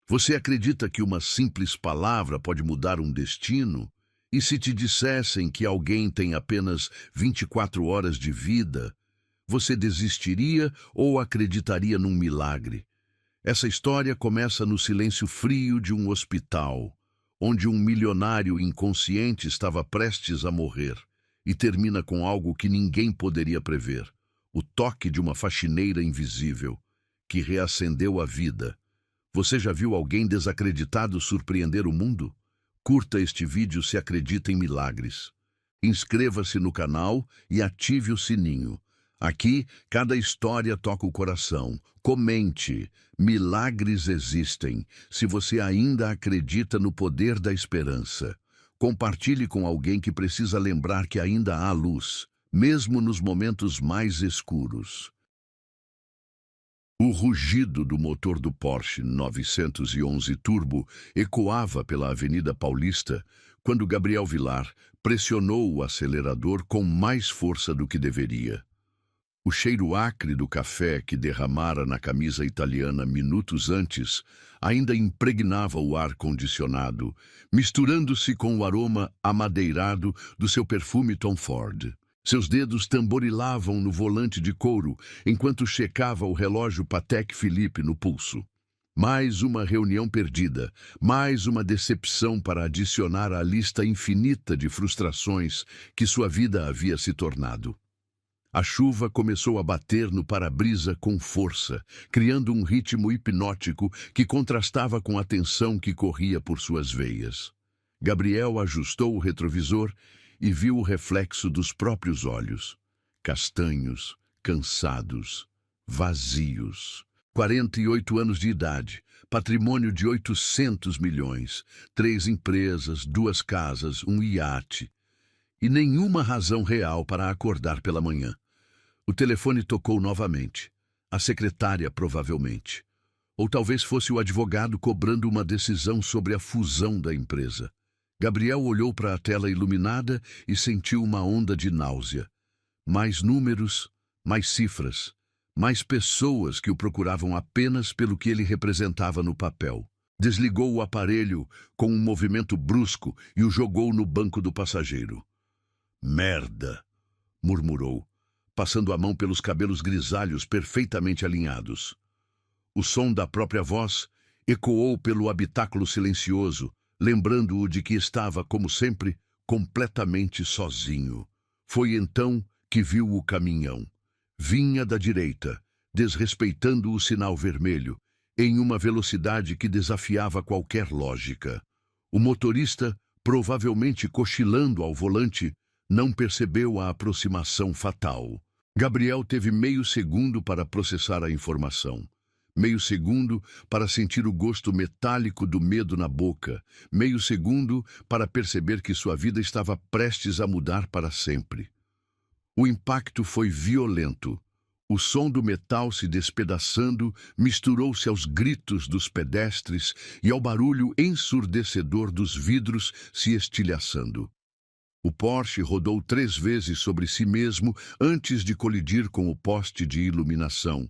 Você acredita que uma simples palavra pode mudar um destino? E se te dissessem que alguém tem apenas 24 horas de vida, você desistiria ou acreditaria num milagre? Essa história começa no silêncio frio de um hospital, onde um milionário inconsciente estava prestes a morrer, e termina com algo que ninguém poderia prever: o toque de uma faxineira invisível, que reacendeu a vida. Você já viu alguém desacreditado surpreender o mundo? Curta este vídeo se acredita em milagres. Inscreva-se no canal e ative o sininho. Aqui, cada história toca o coração. Comente. Milagres existem, se você ainda acredita no poder da esperança. Compartilhe com alguém que precisa lembrar que ainda há luz, mesmo nos momentos mais escuros. O rugido do motor do Porsche 911 Turbo ecoava pela Avenida Paulista quando Gabriel Vilar pressionou o acelerador com mais força do que deveria. O cheiro acre do café que derramara na camisa italiana minutos antes ainda impregnava o ar-condicionado, misturando-se com o aroma amadeirado do seu perfume Tom Ford. Seus dedos tamborilavam no volante de couro enquanto checava o relógio Patek Philippe no pulso. Mais uma reunião perdida, mais uma decepção para adicionar à lista infinita de frustrações que sua vida havia se tornado. A chuva começou a bater no para-brisa com força, criando um ritmo hipnótico que contrastava com a tensão que corria por suas veias. Gabriel ajustou o retrovisor e viu o reflexo dos próprios olhos, castanhos, cansados, vazios. 48 anos de idade, patrimônio de 800 milhões, 3 empresas, 2 casas, um iate. E nenhuma razão real para acordar pela manhã. O telefone tocou novamente. A secretária, provavelmente. Ou talvez fosse o advogado cobrando uma decisão sobre a fusão da empresa. Gabriel olhou para a tela iluminada e sentiu uma onda de náusea. Mais números, mais cifras, mais pessoas que o procuravam apenas pelo que ele representava no papel. Desligou o aparelho com um movimento brusco e o jogou no banco do passageiro. "Merda!" murmurou, passando a mão pelos cabelos grisalhos perfeitamente alinhados. O som da própria voz ecoou pelo habitáculo silencioso, lembrando-o de que estava, como sempre, completamente sozinho. Foi então que viu o caminhão. Vinha da direita, desrespeitando o sinal vermelho, em uma velocidade que desafiava qualquer lógica. O motorista, provavelmente cochilando ao volante, não percebeu a aproximação fatal. Gabriel teve meio segundo para processar a informação. Meio segundo para sentir o gosto metálico do medo na boca. Meio segundo para perceber que sua vida estava prestes a mudar para sempre. O impacto foi violento. O som do metal se despedaçando misturou-se aos gritos dos pedestres e ao barulho ensurdecedor dos vidros se estilhaçando. O Porsche rodou 3 vezes sobre si mesmo antes de colidir com o poste de iluminação,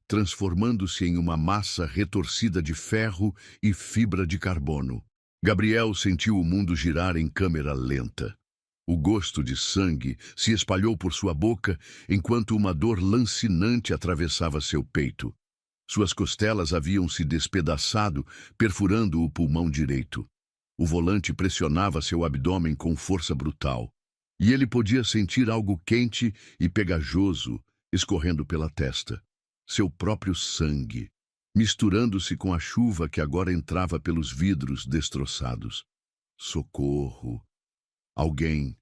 transformando-se em uma massa retorcida de ferro e fibra de carbono. Gabriel sentiu o mundo girar em câmera lenta. O gosto de sangue se espalhou por sua boca enquanto uma dor lancinante atravessava seu peito. Suas costelas haviam se despedaçado, perfurando o pulmão direito. O volante pressionava seu abdômen com força brutal, e ele podia sentir algo quente e pegajoso escorrendo pela testa. Seu próprio sangue, misturando-se com a chuva que agora entrava pelos vidros destroçados. Socorro! Alguém!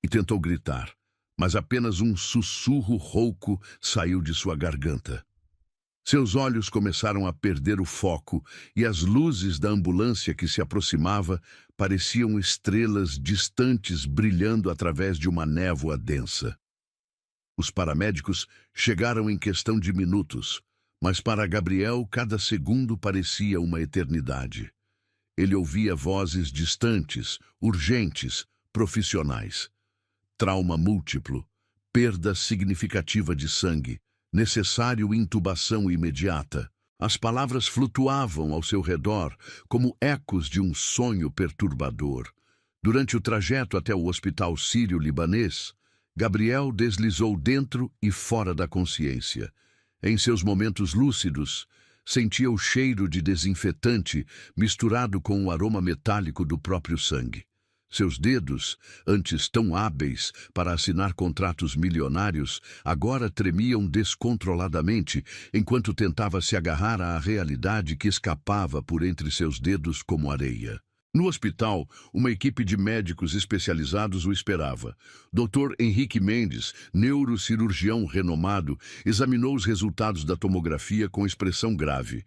E tentou gritar, mas apenas um sussurro rouco saiu de sua garganta. Seus olhos começaram a perder o foco e as luzes da ambulância que se aproximava pareciam estrelas distantes brilhando através de uma névoa densa. Os paramédicos chegaram em questão de minutos, mas para Gabriel cada segundo parecia uma eternidade. Ele ouvia vozes distantes, urgentes, profissionais. Trauma múltiplo, perda significativa de sangue, necessário intubação imediata. As palavras flutuavam ao seu redor como ecos de um sonho perturbador. Durante o trajeto até o hospital sírio-libanês, Gabriel deslizou dentro e fora da consciência. Em seus momentos lúcidos, sentia o cheiro de desinfetante misturado com o aroma metálico do próprio sangue. Seus dedos, antes tão hábeis para assinar contratos milionários, agora tremiam descontroladamente enquanto tentava se agarrar à realidade que escapava por entre seus dedos como areia. No hospital, uma equipe de médicos especializados o esperava. Dr. Henrique Mendes, neurocirurgião renomado, examinou os resultados da tomografia com expressão grave.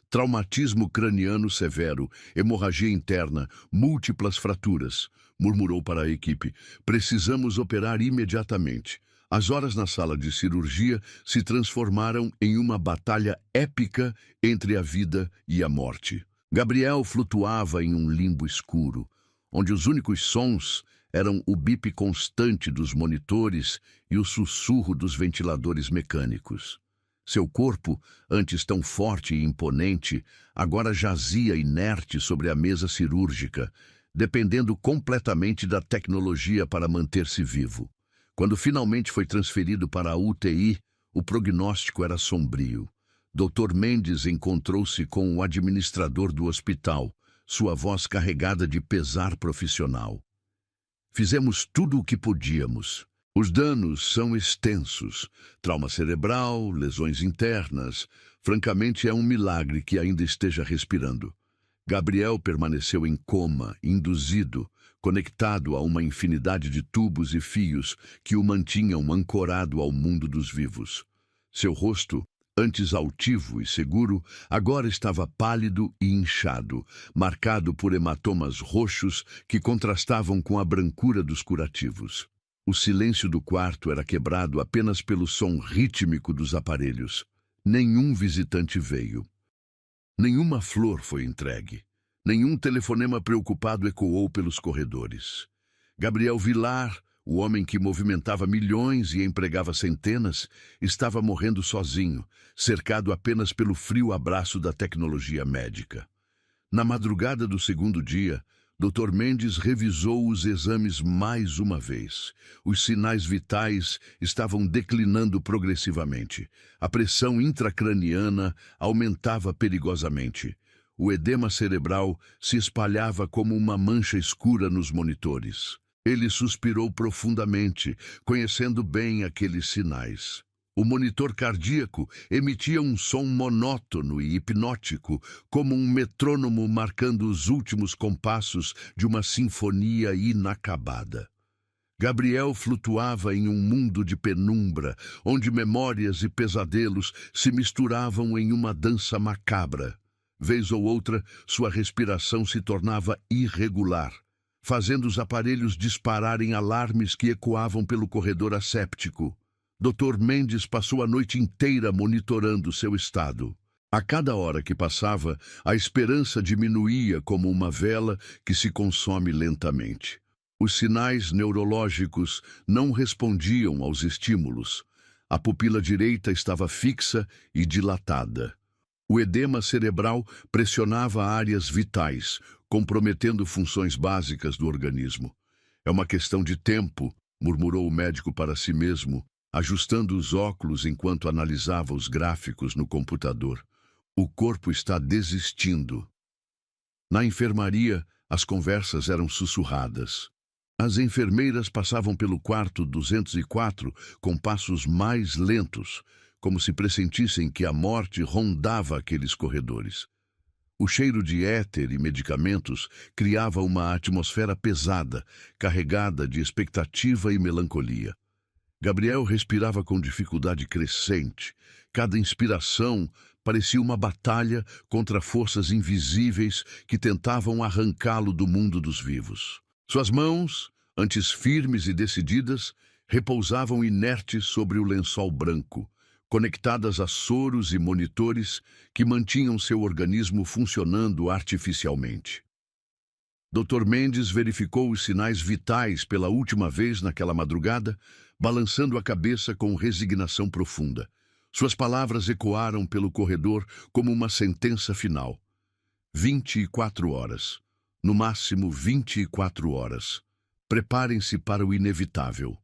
Traumatismo craniano severo, hemorragia interna, múltiplas fraturas. Murmurou para a equipe. Precisamos operar imediatamente. As horas na sala de cirurgia se transformaram em uma batalha épica entre a vida e a morte. Gabriel flutuava em um limbo escuro, onde os únicos sons eram o bip constante dos monitores e o sussurro dos ventiladores mecânicos. Seu corpo, antes tão forte e imponente, agora jazia inerte sobre a mesa cirúrgica, dependendo completamente da tecnologia para manter-se vivo. Quando finalmente foi transferido para a UTI, o prognóstico era sombrio. Dr. Mendes encontrou-se com o administrador do hospital, sua voz carregada de pesar profissional. Fizemos tudo o que podíamos. Os danos são extensos. Trauma cerebral, lesões internas. Francamente, é um milagre que ainda esteja respirando. Gabriel permaneceu em coma, induzido, conectado a uma infinidade de tubos e fios que o mantinham ancorado ao mundo dos vivos. Seu rosto, antes altivo e seguro, agora estava pálido e inchado, marcado por hematomas roxos que contrastavam com a brancura dos curativos. O silêncio do quarto era quebrado apenas pelo som rítmico dos aparelhos. Nenhum visitante veio. Nenhuma flor foi entregue. Nenhum telefonema preocupado ecoou pelos corredores. Gabriel Vilar, o homem que movimentava milhões e empregava centenas, estava morrendo sozinho, cercado apenas pelo frio abraço da tecnologia médica. Na madrugada do segundo dia, Dr. Mendes revisou os exames mais uma vez. Os sinais vitais estavam declinando progressivamente. A pressão intracraniana aumentava perigosamente. O edema cerebral se espalhava como uma mancha escura nos monitores. Ele suspirou profundamente, conhecendo bem aqueles sinais. O monitor cardíaco emitia um som monótono e hipnótico, como um metrônomo marcando os últimos compassos de uma sinfonia inacabada. Gabriel flutuava em um mundo de penumbra, onde memórias e pesadelos se misturavam em uma dança macabra. Vez ou outra, sua respiração se tornava irregular, fazendo os aparelhos dispararem alarmes que ecoavam pelo corredor asséptico. Dr. Mendes passou a noite inteira monitorando seu estado. A cada hora que passava, a esperança diminuía como uma vela que se consome lentamente. Os sinais neurológicos não respondiam aos estímulos. A pupila direita estava fixa e dilatada. O edema cerebral pressionava áreas vitais, comprometendo funções básicas do organismo. É uma questão de tempo, murmurou o médico para si mesmo, ajustando os óculos enquanto analisava os gráficos no computador. O corpo está desistindo. Na enfermaria, as conversas eram sussurradas. As enfermeiras passavam pelo quarto 204 com passos mais lentos, como se pressentissem que a morte rondava aqueles corredores. O cheiro de éter e medicamentos criava uma atmosfera pesada, carregada de expectativa e melancolia. Gabriel respirava com dificuldade crescente. Cada inspiração parecia uma batalha contra forças invisíveis que tentavam arrancá-lo do mundo dos vivos. Suas mãos, antes firmes e decididas, repousavam inertes sobre o lençol branco, conectadas a soros e monitores que mantinham seu organismo funcionando artificialmente. Dr. Mendes verificou os sinais vitais pela última vez naquela madrugada, balançando a cabeça com resignação profunda. Suas palavras ecoaram pelo corredor como uma sentença final. 24 horas. No máximo 24 horas. Preparem-se para o inevitável.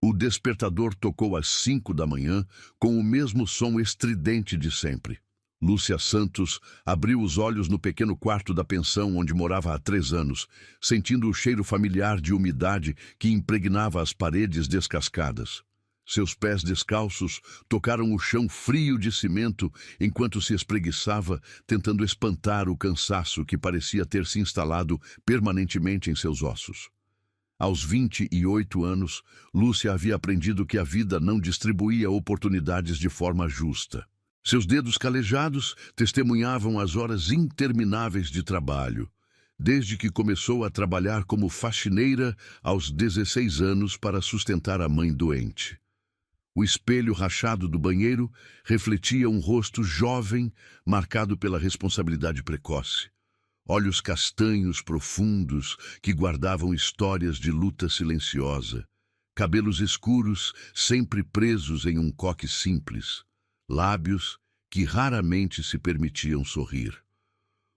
O despertador tocou às 5 da manhã, com o mesmo som estridente de sempre. Lúcia Santos abriu os olhos no pequeno quarto da pensão onde morava há 3 anos, sentindo o cheiro familiar de umidade que impregnava as paredes descascadas. Seus pés descalços tocaram o chão frio de cimento enquanto se espreguiçava, tentando espantar o cansaço que parecia ter se instalado permanentemente em seus ossos. Aos 28 anos, Lúcia havia aprendido que a vida não distribuía oportunidades de forma justa. Seus dedos calejados testemunhavam as horas intermináveis de trabalho, desde que começou a trabalhar como faxineira aos 16 anos para sustentar a mãe doente. O espelho rachado do banheiro refletia um rosto jovem, marcado pela responsabilidade precoce. Olhos castanhos profundos que guardavam histórias de luta silenciosa. Cabelos escuros, sempre presos em um coque simples. Lábios que raramente se permitiam sorrir.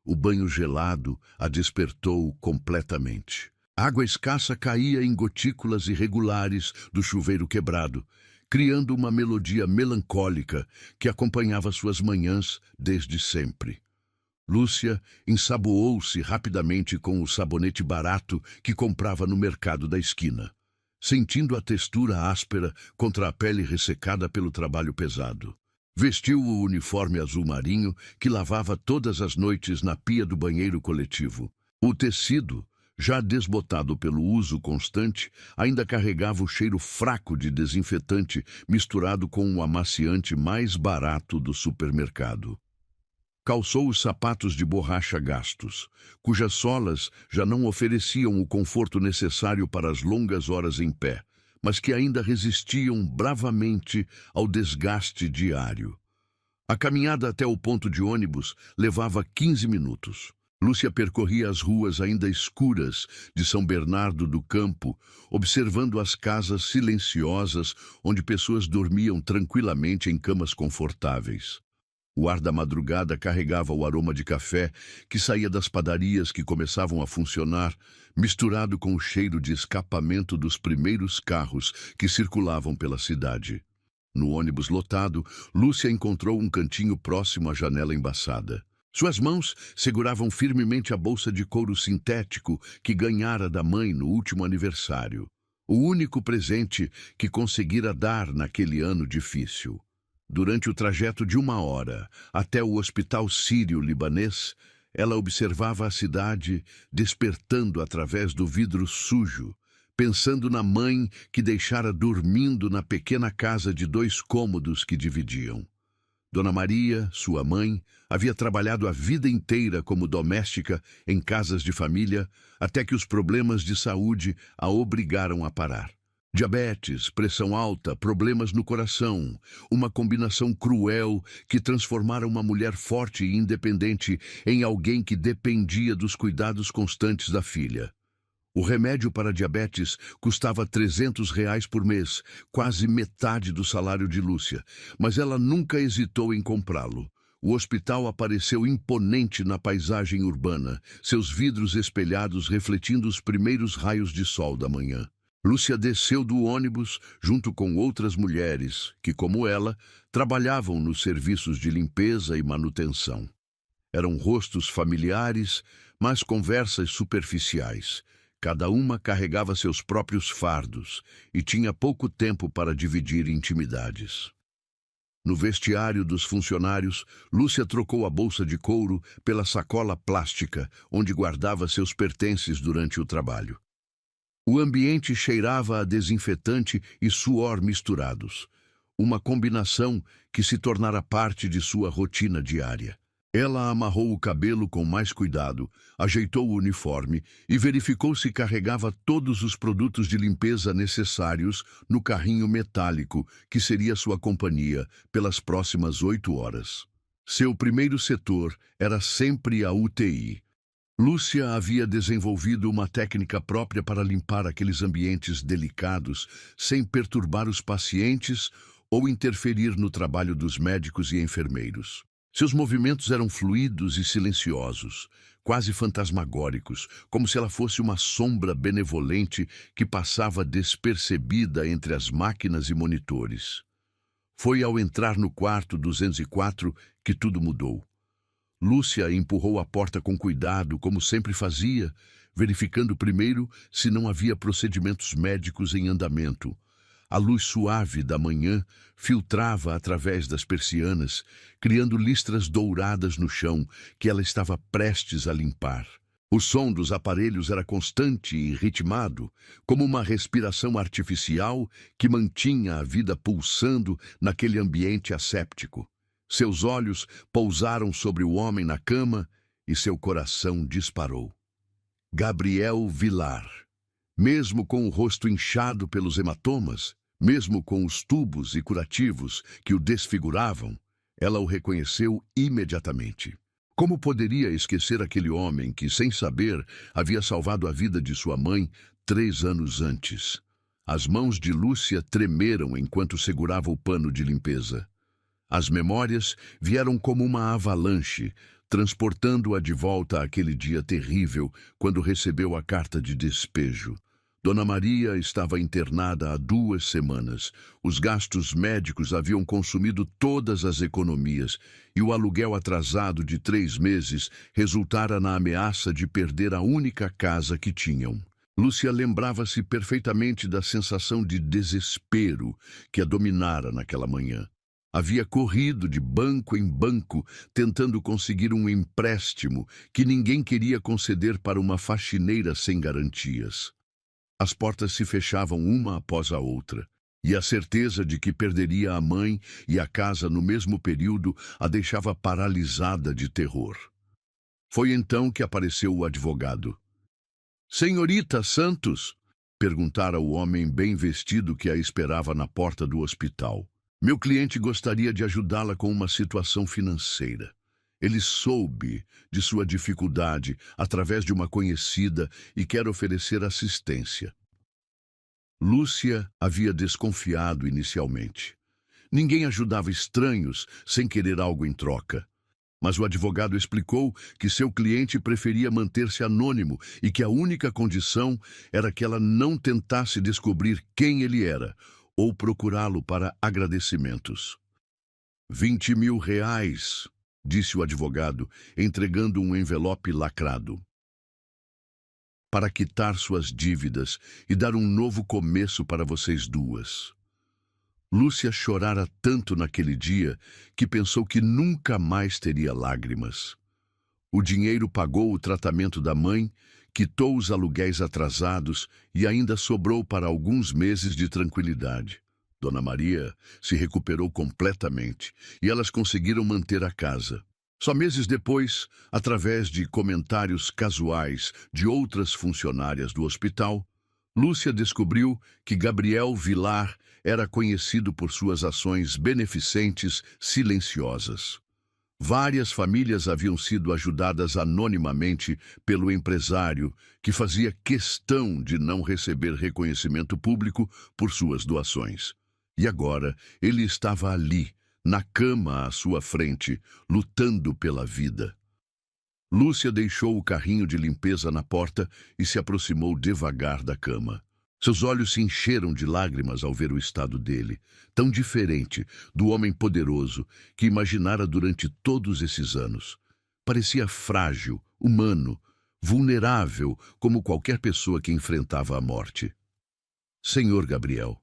O banho gelado a despertou completamente. Água escassa caía em gotículas irregulares do chuveiro quebrado, criando uma melodia melancólica que acompanhava suas manhãs desde sempre. Lúcia ensaboou-se rapidamente com o sabonete barato que comprava no mercado da esquina, sentindo a textura áspera contra a pele ressecada pelo trabalho pesado. Vestiu o uniforme azul marinho que lavava todas as noites na pia do banheiro coletivo. O tecido, já desbotado pelo uso constante, ainda carregava o cheiro fraco de desinfetante misturado com o amaciante mais barato do supermercado. Calçou os sapatos de borracha gastos, cujas solas já não ofereciam o conforto necessário para as longas horas em pé, mas que ainda resistiam bravamente ao desgaste diário. A caminhada até o ponto de ônibus levava 15 minutos. Lúcia percorria as ruas ainda escuras de São Bernardo do Campo, observando as casas silenciosas onde pessoas dormiam tranquilamente em camas confortáveis. O ar da madrugada carregava o aroma de café que saía das padarias que começavam a funcionar, misturado com o cheiro de escapamento dos primeiros carros que circulavam pela cidade. No ônibus lotado, Lúcia encontrou um cantinho próximo à janela embaçada. Suas mãos seguravam firmemente a bolsa de couro sintético que ganhara da mãe no último aniversário. O único presente que conseguira dar naquele ano difícil. Durante o trajeto de 1 hora até o hospital sírio-libanês, ela observava a cidade despertando através do vidro sujo, pensando na mãe que deixara dormindo na pequena casa de 2 cômodos que dividiam. Dona Maria, sua mãe, havia trabalhado a vida inteira como doméstica em casas de família, até que os problemas de saúde a obrigaram a parar. Diabetes, pressão alta, problemas no coração, uma combinação cruel que transformara uma mulher forte e independente em alguém que dependia dos cuidados constantes da filha. O remédio para diabetes custava R$ 300 por mês, quase metade do salário de Lúcia, mas ela nunca hesitou em comprá-lo. O hospital apareceu imponente na paisagem urbana, seus vidros espelhados refletindo os primeiros raios de sol da manhã. Lúcia desceu do ônibus junto com outras mulheres que, como ela, trabalhavam nos serviços de limpeza e manutenção. Eram rostos familiares, mas conversas superficiais. Cada uma carregava seus próprios fardos e tinha pouco tempo para dividir intimidades. No vestiário dos funcionários, Lúcia trocou a bolsa de couro pela sacola plástica, onde guardava seus pertences durante o trabalho. O ambiente cheirava a desinfetante e suor misturados, uma combinação que se tornara parte de sua rotina diária. Ela amarrou o cabelo com mais cuidado, ajeitou o uniforme e verificou se carregava todos os produtos de limpeza necessários no carrinho metálico que seria sua companhia pelas próximas 8 horas. Seu primeiro setor era sempre a UTI. Lúcia havia desenvolvido uma técnica própria para limpar aqueles ambientes delicados sem perturbar os pacientes ou interferir no trabalho dos médicos e enfermeiros. Seus movimentos eram fluidos e silenciosos, quase fantasmagóricos, como se ela fosse uma sombra benevolente que passava despercebida entre as máquinas e monitores. Foi ao entrar no quarto 204 que tudo mudou. Lúcia empurrou a porta com cuidado, como sempre fazia, verificando primeiro se não havia procedimentos médicos em andamento. A luz suave da manhã filtrava através das persianas, criando listras douradas no chão que ela estava prestes a limpar. O som dos aparelhos era constante e ritmado, como uma respiração artificial que mantinha a vida pulsando naquele ambiente asséptico. Seus olhos pousaram sobre o homem na cama e seu coração disparou. Gabriel Vilar. Mesmo com o rosto inchado pelos hematomas, mesmo com os tubos e curativos que o desfiguravam, ela o reconheceu imediatamente. Como poderia esquecer aquele homem que, sem saber, havia salvado a vida de sua mãe 3 anos antes? As mãos de Lúcia tremeram enquanto segurava o pano de limpeza. As memórias vieram como uma avalanche, transportando-a de volta àquele dia terrível quando recebeu a carta de despejo. Dona Maria estava internada há 2 semanas. Os gastos médicos haviam consumido todas as economias e o aluguel atrasado de 3 meses resultara na ameaça de perder a única casa que tinham. Lúcia lembrava-se perfeitamente da sensação de desespero que a dominara naquela manhã. Havia corrido de banco em banco, tentando conseguir um empréstimo que ninguém queria conceder para uma faxineira sem garantias. As portas se fechavam uma após a outra, e a certeza de que perderia a mãe e a casa no mesmo período a deixava paralisada de terror. Foi então que apareceu o advogado. "Senhorita Santos?" perguntara o homem bem vestido que a esperava na porta do hospital. "Meu cliente gostaria de ajudá-la com uma situação financeira. Ele soube de sua dificuldade através de uma conhecida e quer oferecer assistência." Lúcia havia desconfiado inicialmente. Ninguém ajudava estranhos sem querer algo em troca. Mas o advogado explicou que seu cliente preferia manter-se anônimo e que a única condição era que ela não tentasse descobrir quem ele era ou procurá-lo para agradecimentos. R$ 20.000, disse o advogado, entregando um envelope lacrado. "Para quitar suas dívidas e dar um novo começo para vocês duas." Lúcia chorara tanto naquele dia que pensou que nunca mais teria lágrimas. O dinheiro pagou o tratamento da mãe, quitou os aluguéis atrasados e ainda sobrou para alguns meses de tranquilidade. Dona Maria se recuperou completamente e elas conseguiram manter a casa. Só meses depois, através de comentários casuais de outras funcionárias do hospital, Lúcia descobriu que Gabriel Vilar era conhecido por suas ações beneficentes silenciosas. Várias famílias haviam sido ajudadas anonimamente pelo empresário, que fazia questão de não receber reconhecimento público por suas doações. E agora ele estava ali, na cama à sua frente, lutando pela vida. Lúcia deixou o carrinho de limpeza na porta e se aproximou devagar da cama. Seus olhos se encheram de lágrimas ao ver o estado dele, tão diferente do homem poderoso que imaginara durante todos esses anos. Parecia frágil, humano, vulnerável como qualquer pessoa que enfrentava a morte. "Senhor Gabriel",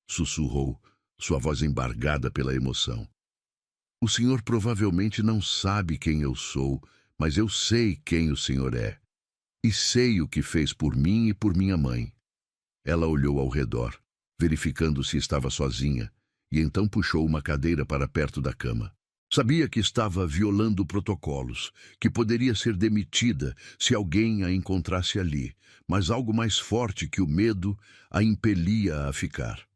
sussurrou, sua voz embargada pela emoção. "O senhor provavelmente não sabe quem eu sou, mas eu sei quem o senhor é. E sei o que fez por mim e por minha mãe." Ela olhou ao redor, verificando se estava sozinha, e então puxou uma cadeira para perto da cama. Sabia que estava violando protocolos, que poderia ser demitida se alguém a encontrasse ali, mas algo mais forte que o medo a impelia a ficar.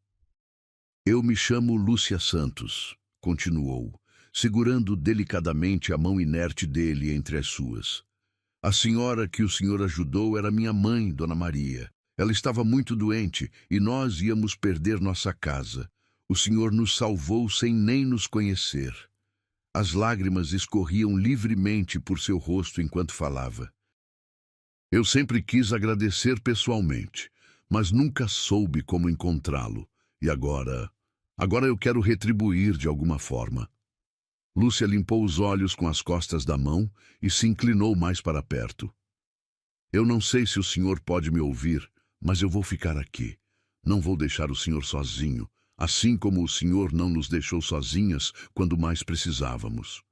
"Eu me chamo Lúcia Santos", continuou, segurando delicadamente a mão inerte dele entre as suas. "A senhora que o senhor ajudou era minha mãe, Dona Maria. Ela estava muito doente e nós íamos perder nossa casa. O Senhor nos salvou sem nem nos conhecer. As lágrimas escorriam livremente por seu rosto enquanto falava. Eu sempre quis agradecer pessoalmente, mas nunca soube como encontrá-lo. E agora eu quero retribuir de alguma forma. Lúcia limpou os olhos com as costas da mão e se inclinou mais para perto. Eu não sei se o senhor pode me ouvir, mas eu vou ficar aqui. Não vou deixar o senhor sozinho, assim como o senhor não nos deixou sozinhas quando mais precisávamos.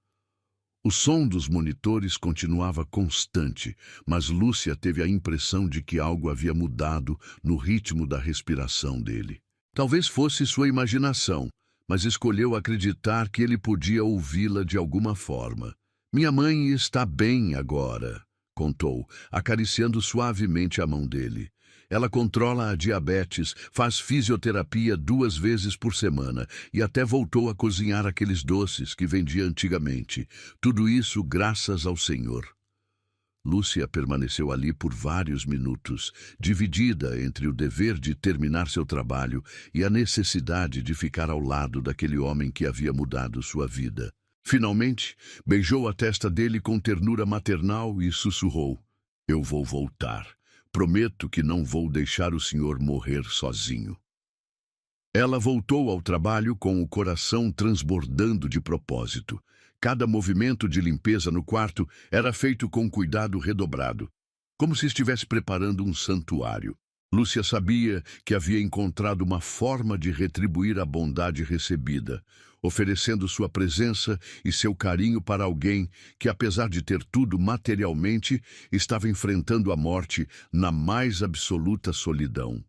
O som dos monitores continuava constante, mas Lúcia teve a impressão de que algo havia mudado no ritmo da respiração dele. Talvez fosse sua imaginação, mas escolheu acreditar que ele podia ouvi-la de alguma forma. Minha mãe está bem agora, contou, acariciando suavemente a mão dele. Ela controla a diabetes, faz fisioterapia 2 vezes por semana e até voltou a cozinhar aqueles doces que vendia antigamente. Tudo isso graças ao Senhor. Lúcia permaneceu ali por vários minutos, dividida entre o dever de terminar seu trabalho e a necessidade de ficar ao lado daquele homem que havia mudado sua vida. Finalmente, beijou a testa dele com ternura maternal e sussurrou: "Eu vou voltar. Prometo que não vou deixar o senhor morrer sozinho." Ela voltou ao trabalho com o coração transbordando de propósito. Cada movimento de limpeza no quarto era feito com cuidado redobrado, como se estivesse preparando um santuário. Lúcia sabia que havia encontrado uma forma de retribuir a bondade recebida, oferecendo sua presença e seu carinho para alguém que, apesar de ter tudo materialmente, estava enfrentando a morte na mais absoluta solidão.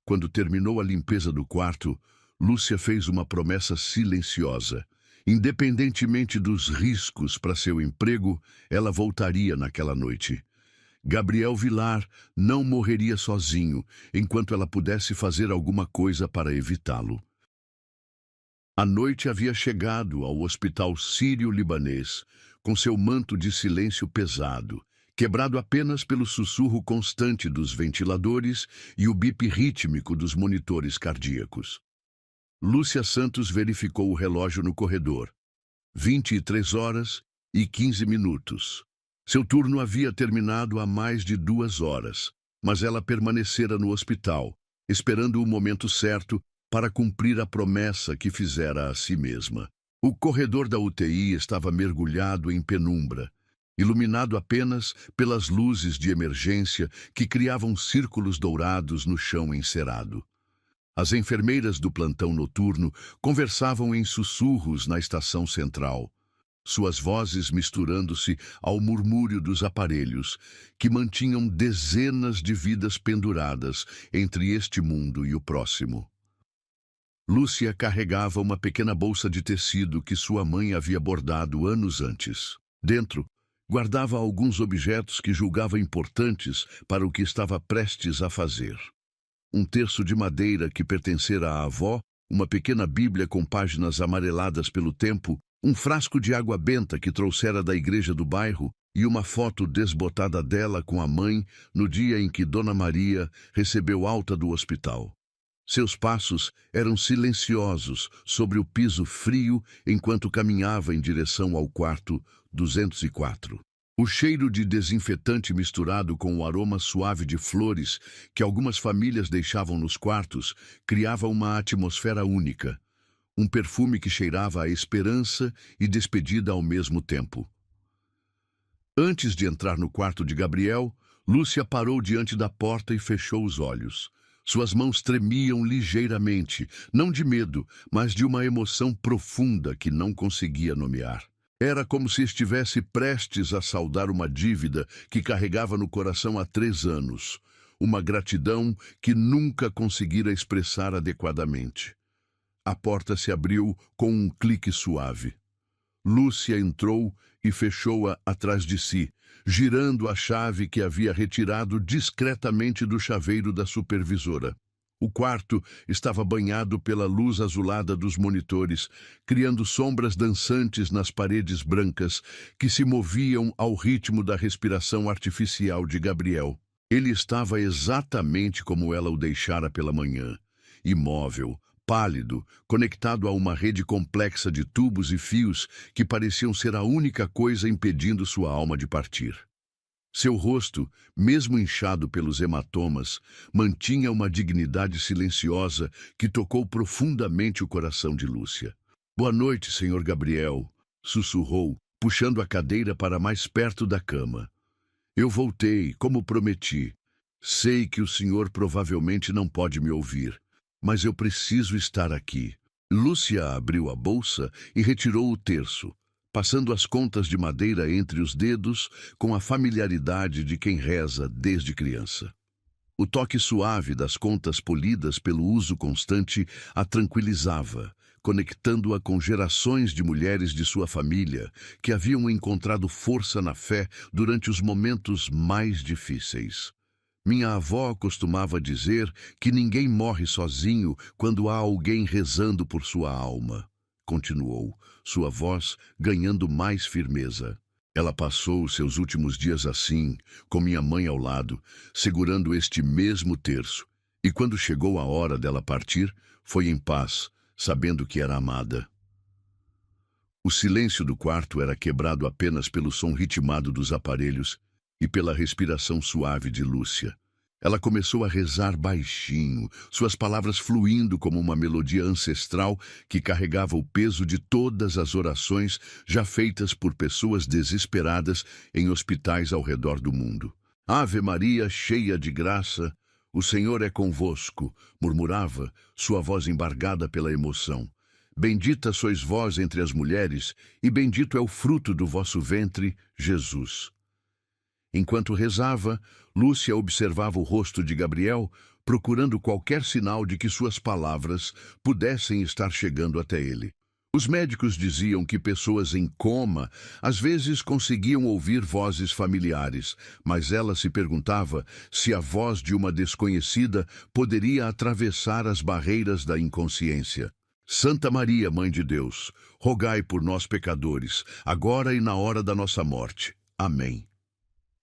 Quando terminou a limpeza do quarto, Lúcia fez uma promessa silenciosa. Independentemente dos riscos para seu emprego, ela voltaria naquela noite. Gabriel Vilar não morreria sozinho enquanto ela pudesse fazer alguma coisa para evitá-lo. A noite havia chegado ao hospital sírio-libanês, com seu manto de silêncio pesado, quebrado apenas pelo sussurro constante dos ventiladores e o bip rítmico dos monitores cardíacos. Lúcia Santos verificou o relógio no corredor. 23h15. Seu turno havia terminado há mais de 2 horas, mas ela permanecera no hospital, esperando o momento certo para cumprir a promessa que fizera a si mesma. O corredor da UTI estava mergulhado em penumbra, iluminado apenas pelas luzes de emergência que criavam círculos dourados no chão encerado. As enfermeiras do plantão noturno conversavam em sussurros na estação central, suas vozes misturando-se ao murmúrio dos aparelhos, que mantinham dezenas de vidas penduradas entre este mundo e o próximo. Lúcia carregava uma pequena bolsa de tecido que sua mãe havia bordado anos antes. Dentro, guardava alguns objetos que julgava importantes para o que estava prestes a fazer. Um terço de madeira que pertencera à avó, uma pequena bíblia com páginas amareladas pelo tempo, um frasco de água benta que trouxera da igreja do bairro e uma foto desbotada dela com a mãe no dia em que Dona Maria recebeu alta do hospital. Seus passos eram silenciosos sobre o piso frio enquanto caminhava em direção ao quarto 204. O cheiro de desinfetante misturado com o aroma suave de flores que algumas famílias deixavam nos quartos criava uma atmosfera única, um perfume que cheirava a esperança e despedida ao mesmo tempo. Antes de entrar no quarto de Gabriel, Lúcia parou diante da porta e fechou os olhos. Suas mãos tremiam ligeiramente, não de medo, mas de uma emoção profunda que não conseguia nomear. Era como se estivesse prestes a saldar uma dívida que carregava no coração há 3 anos, uma gratidão que nunca conseguira expressar adequadamente. A porta se abriu com um clique suave. Lúcia entrou e fechou-a atrás de si, girando a chave que havia retirado discretamente do chaveiro da supervisora. O quarto estava banhado pela luz azulada dos monitores, criando sombras dançantes nas paredes brancas que se moviam ao ritmo da respiração artificial de Gabriel. Ele estava exatamente como ela o deixara pela manhã, imóvel, pálido, conectado a uma rede complexa de tubos e fios que pareciam ser a única coisa impedindo sua alma de partir. Seu rosto, mesmo inchado pelos hematomas, mantinha uma dignidade silenciosa que tocou profundamente o coração de Lúcia. "Boa noite, Senhor Gabriel", sussurrou, puxando a cadeira para mais perto da cama. "Eu voltei, como prometi. Sei que o senhor provavelmente não pode me ouvir, mas eu preciso estar aqui." Lúcia abriu a bolsa e retirou o terço, passando as contas de madeira entre os dedos com a familiaridade de quem reza desde criança. O toque suave das contas polidas pelo uso constante a tranquilizava, conectando-a com gerações de mulheres de sua família que haviam encontrado força na fé durante os momentos mais difíceis. "Minha avó costumava dizer que ninguém morre sozinho quando há alguém rezando por sua alma", continuou, sua voz ganhando mais firmeza. "Ela passou seus últimos dias assim, com minha mãe ao lado, segurando este mesmo terço, e quando chegou a hora dela partir, foi em paz, sabendo que era amada." O silêncio do quarto era quebrado apenas pelo som ritmado dos aparelhos e pela respiração suave de Lúcia. Ela começou a rezar baixinho, suas palavras fluindo como uma melodia ancestral que carregava o peso de todas as orações já feitas por pessoas desesperadas em hospitais ao redor do mundo. "Ave Maria, cheia de graça, o Senhor é convosco", murmurava, sua voz embargada pela emoção. "Bendita sois vós entre as mulheres, e bendito é o fruto do vosso ventre, Jesus." Enquanto rezava, Lúcia observava o rosto de Gabriel, procurando qualquer sinal de que suas palavras pudessem estar chegando até ele. Os médicos diziam que pessoas em coma às vezes conseguiam ouvir vozes familiares, mas ela se perguntava se a voz de uma desconhecida poderia atravessar as barreiras da inconsciência. "Santa Maria, Mãe de Deus, rogai por nós pecadores, agora e na hora da nossa morte. Amém."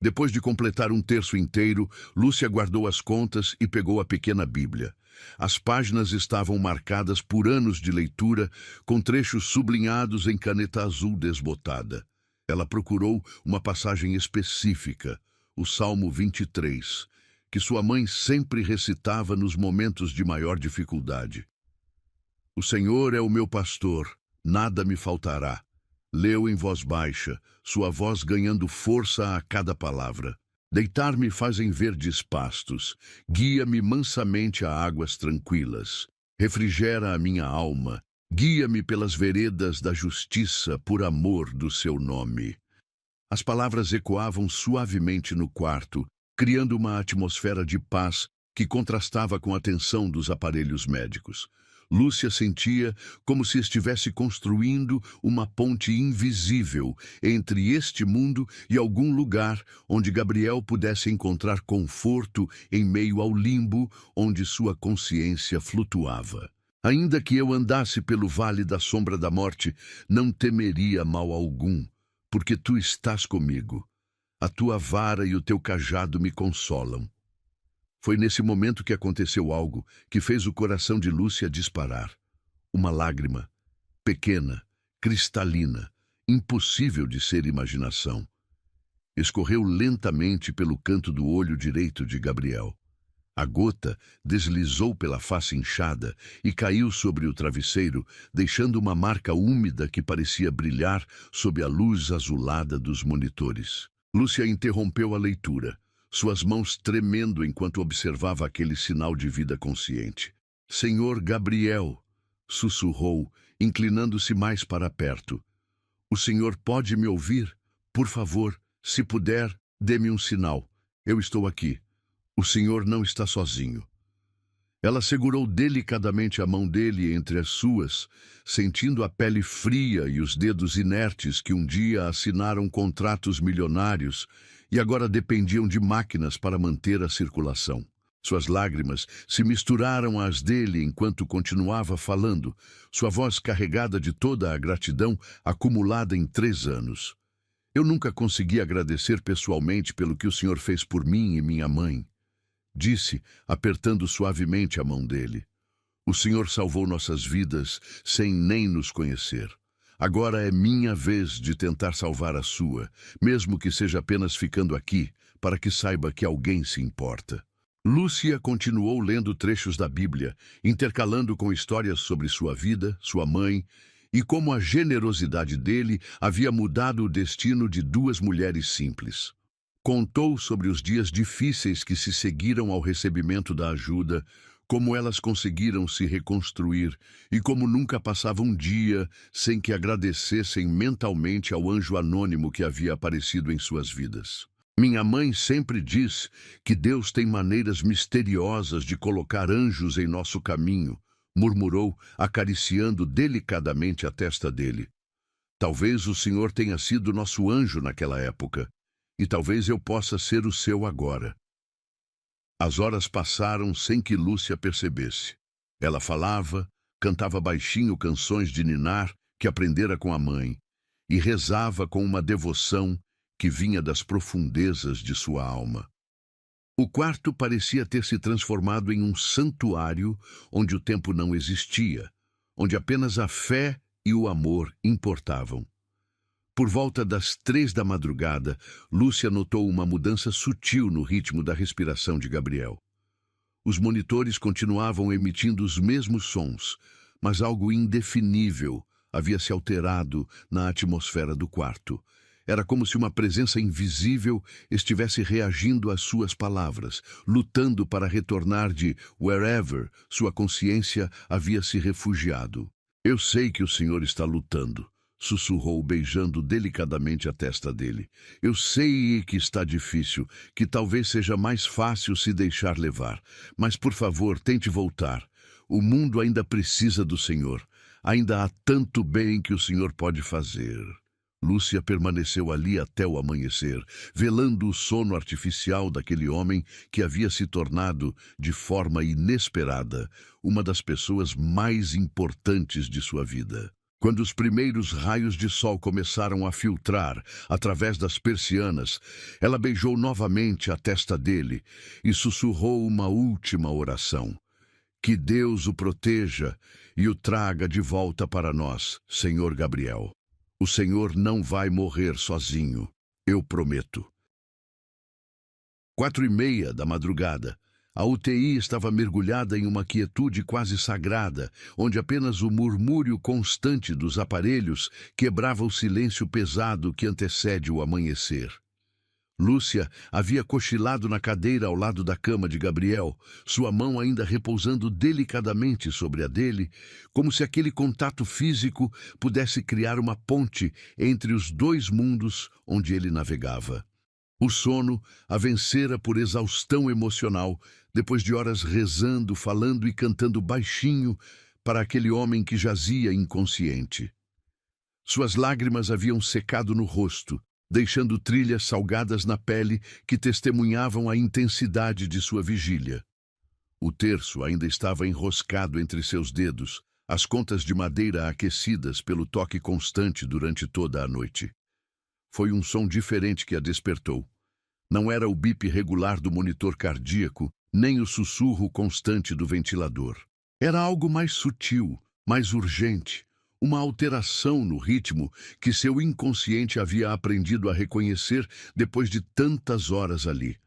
Depois de completar um terço inteiro, Lúcia guardou as contas e pegou a pequena Bíblia. As páginas estavam marcadas por anos de leitura, com trechos sublinhados em caneta azul desbotada. Ela procurou uma passagem específica, o Salmo 23, que sua mãe sempre recitava nos momentos de maior dificuldade. "O Senhor é o meu pastor, nada me faltará." Leu em voz baixa, sua voz ganhando força a cada palavra. "Deitar-me fazem verdes pastos, guia-me mansamente a águas tranquilas. Refrigera a minha alma, guia-me pelas veredas da justiça por amor do seu nome." As palavras ecoavam suavemente no quarto, criando uma atmosfera de paz que contrastava com a tensão dos aparelhos médicos. Lúcia sentia como se estivesse construindo uma ponte invisível entre este mundo e algum lugar onde Gabriel pudesse encontrar conforto em meio ao limbo onde sua consciência flutuava. "Ainda que eu andasse pelo vale da sombra da morte, não temeria mal algum, porque tu estás comigo. A tua vara e o teu cajado me consolam." Foi nesse momento que aconteceu algo que fez o coração de Lúcia disparar. Uma lágrima, pequena, cristalina, impossível de ser imaginação, escorreu lentamente pelo canto do olho direito de Gabriel. A gota deslizou pela face inchada e caiu sobre o travesseiro, deixando uma marca úmida que parecia brilhar sob a luz azulada dos monitores. Lúcia interrompeu a leitura, suas mãos tremendo enquanto observava aquele sinal de vida consciente. "Senhor Gabriel", sussurrou, inclinando-se mais para perto. "O senhor pode me ouvir? Por favor, se puder, dê-me um sinal. Eu estou aqui. O senhor não está sozinho." Ela segurou delicadamente a mão dele entre as suas, sentindo a pele fria e os dedos inertes que um dia assinaram contratos milionários e agora dependiam de máquinas para manter a circulação. Suas lágrimas se misturaram às dele enquanto continuava falando, sua voz carregada de toda a gratidão acumulada em 3 anos. "Eu nunca consegui agradecer pessoalmente pelo que o senhor fez por mim e minha mãe", disse, apertando suavemente a mão dele. O Senhor salvou nossas vidas sem nem nos conhecer. Agora é minha vez de tentar salvar a sua, mesmo que seja apenas ficando aqui, para que saiba que alguém se importa. Lúcia continuou lendo trechos da Bíblia, intercalando com histórias sobre sua vida, sua mãe, e como a generosidade dele havia mudado o destino de duas mulheres simples. Contou sobre os dias difíceis que se seguiram ao recebimento da ajuda, como elas conseguiram se reconstruir e como nunca passava um dia sem que agradecessem mentalmente ao anjo anônimo que havia aparecido em suas vidas. Minha mãe sempre diz que Deus tem maneiras misteriosas de colocar anjos em nosso caminho, murmurou, acariciando delicadamente a testa dele. Talvez o Senhor tenha sido nosso anjo naquela época, e talvez eu possa ser o seu agora. As horas passaram sem que Lúcia percebesse. Ela falava, cantava baixinho canções de ninar que aprendera com a mãe, e rezava com uma devoção que vinha das profundezas de sua alma. O quarto parecia ter se transformado em um santuário onde o tempo não existia, onde apenas a fé e o amor importavam. Por volta das 3 da madrugada, Lúcia notou uma mudança sutil no ritmo da respiração de Gabriel. Os monitores continuavam emitindo os mesmos sons, mas algo indefinível havia se alterado na atmosfera do quarto. Era como se uma presença invisível estivesse reagindo às suas palavras, lutando para retornar de wherever sua consciência havia se refugiado. Eu sei que o Senhor está lutando, sussurrou, beijando delicadamente a testa dele. Eu sei que está difícil, que talvez seja mais fácil se deixar levar. Mas, por favor, tente voltar. O mundo ainda precisa do Senhor. Ainda há tanto bem que o Senhor pode fazer. Lúcia permaneceu ali até o amanhecer, velando o sono artificial daquele homem que havia se tornado, de forma inesperada, uma das pessoas mais importantes de sua vida. Quando os primeiros raios de sol começaram a filtrar através das persianas, ela beijou novamente a testa dele e sussurrou uma última oração. Que Deus o proteja e o traga de volta para nós, Senhor Gabriel. O Senhor não vai morrer sozinho, eu prometo. 4:30 da madrugada. A UTI estava mergulhada em uma quietude quase sagrada, onde apenas o murmúrio constante dos aparelhos quebrava o silêncio pesado que antecede o amanhecer. Lúcia havia cochilado na cadeira ao lado da cama de Gabriel, sua mão ainda repousando delicadamente sobre a dele, como se aquele contato físico pudesse criar uma ponte entre os dois mundos onde ele navegava. O sono a vencera por exaustão emocional, depois de horas rezando, falando e cantando baixinho para aquele homem que jazia inconsciente. Suas lágrimas haviam secado no rosto, deixando trilhas salgadas na pele que testemunhavam a intensidade de sua vigília. O terço ainda estava enroscado entre seus dedos, as contas de madeira aquecidas pelo toque constante durante toda a noite. Foi um som diferente que a despertou. Não era o bip regular do monitor cardíaco, nem o sussurro constante do ventilador. Era algo mais sutil, mais urgente, uma alteração no ritmo que seu inconsciente havia aprendido a reconhecer depois de tantas horas ali.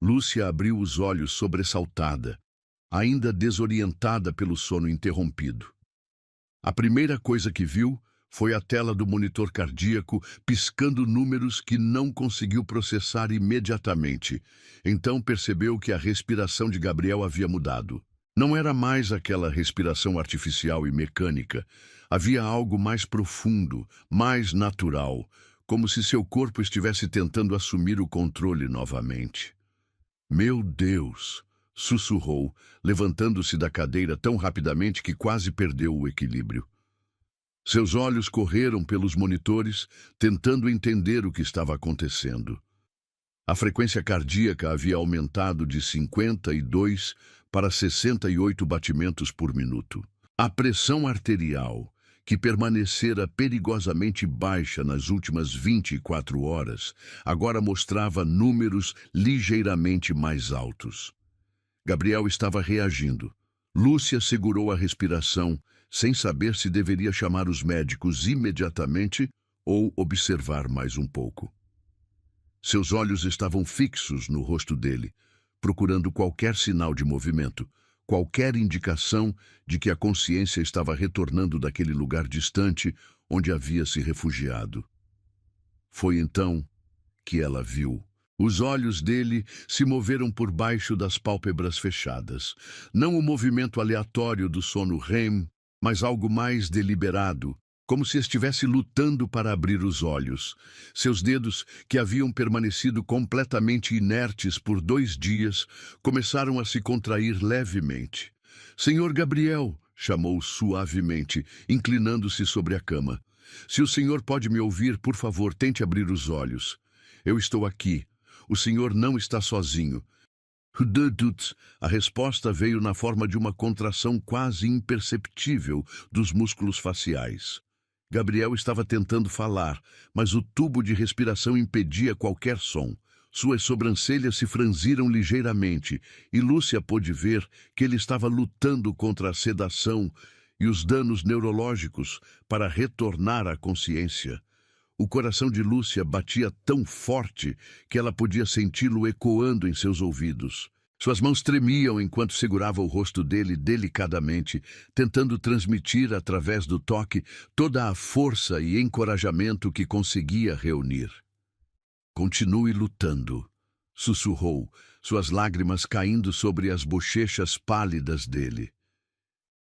Lúcia abriu os olhos sobressaltada, ainda desorientada pelo sono interrompido. A primeira coisa que viu foi a tela do monitor cardíaco piscando números que não conseguiu processar imediatamente. Então percebeu que a respiração de Gabriel havia mudado. Não era mais aquela respiração artificial e mecânica. Havia algo mais profundo, mais natural, como se seu corpo estivesse tentando assumir o controle novamente. Meu Deus! Sussurrou, levantando-se da cadeira tão rapidamente que quase perdeu o equilíbrio. Seus olhos correram pelos monitores, tentando entender o que estava acontecendo. A frequência cardíaca havia aumentado de 52 para 68 batimentos por minuto. A pressão arterial, que permanecera perigosamente baixa nas últimas 24 horas, agora mostrava números ligeiramente mais altos. Gabriel estava reagindo. Lúcia segurou a respiração, sem saber se deveria chamar os médicos imediatamente ou observar mais um pouco. Seus olhos estavam fixos no rosto dele, procurando qualquer sinal de movimento, qualquer indicação de que a consciência estava retornando daquele lugar distante onde havia se refugiado. Foi então que ela viu. Os olhos dele se moveram por baixo das pálpebras fechadas. Não o movimento aleatório do sono REM, mas algo mais deliberado, como se estivesse lutando para abrir os olhos. Seus dedos, que haviam permanecido completamente inertes por 2 dias, começaram a se contrair levemente. "Senhor Gabriel", chamou suavemente, inclinando-se sobre a cama. "Se o senhor pode me ouvir, por favor, tente abrir os olhos. Eu estou aqui. O senhor não está sozinho." A resposta veio na forma de uma contração quase imperceptível dos músculos faciais. Gabriel estava tentando falar, mas o tubo de respiração impedia qualquer som. Suas sobrancelhas se franziram ligeiramente e Lúcia pôde ver que ele estava lutando contra a sedação e os danos neurológicos para retornar à consciência. O coração de Lúcia batia tão forte que ela podia senti-lo ecoando em seus ouvidos. Suas mãos tremiam enquanto segurava o rosto dele delicadamente, tentando transmitir através do toque toda a força e encorajamento que conseguia reunir. "Continue lutando", sussurrou, suas lágrimas caindo sobre as bochechas pálidas dele.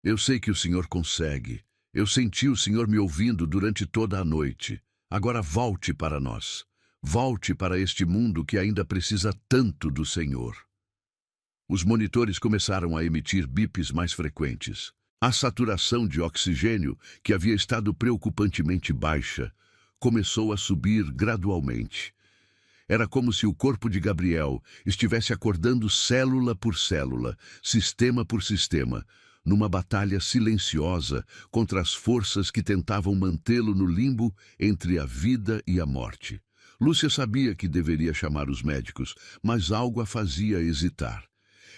"Eu sei que o senhor consegue. Eu senti o senhor me ouvindo durante toda a noite. Agora volte para nós. Volte para este mundo que ainda precisa tanto do senhor." Os monitores começaram a emitir bips mais frequentes. A saturação de oxigênio, que havia estado preocupantemente baixa, começou a subir gradualmente. Era como se o corpo de Gabriel estivesse acordando célula por célula, sistema por sistema, numa batalha silenciosa contra as forças que tentavam mantê-lo no limbo entre a vida e a morte. Lúcia sabia que deveria chamar os médicos, mas algo a fazia hesitar.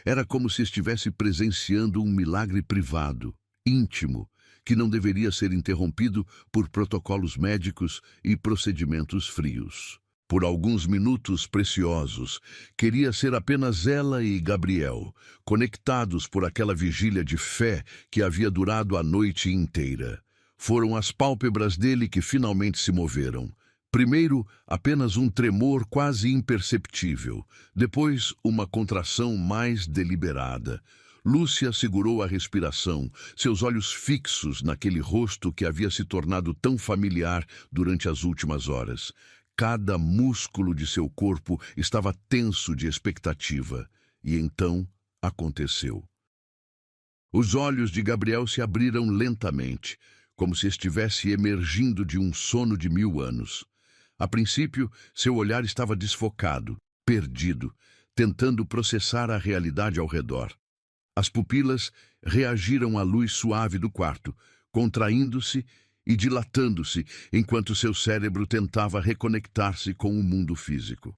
Era como se estivesse presenciando um milagre privado, íntimo, que não deveria ser interrompido por protocolos médicos e procedimentos frios. Por alguns minutos preciosos, queria ser apenas ela e Gabriel, conectados por aquela vigília de fé que havia durado a noite inteira. Foram as pálpebras dele que finalmente se moveram. Primeiro, apenas um tremor quase imperceptível. Depois, uma contração mais deliberada. Lúcia segurou a respiração, seus olhos fixos naquele rosto que havia se tornado tão familiar durante as últimas horas. Cada músculo de seu corpo estava tenso de expectativa. E então aconteceu. Os olhos de Gabriel se abriram lentamente, como se estivesse emergindo de um sono de 1000 anos. A princípio, seu olhar estava desfocado, perdido, tentando processar a realidade ao redor. As pupilas reagiram à luz suave do quarto, contraindo-se e dilatando-se, enquanto seu cérebro tentava reconectar-se com o mundo físico.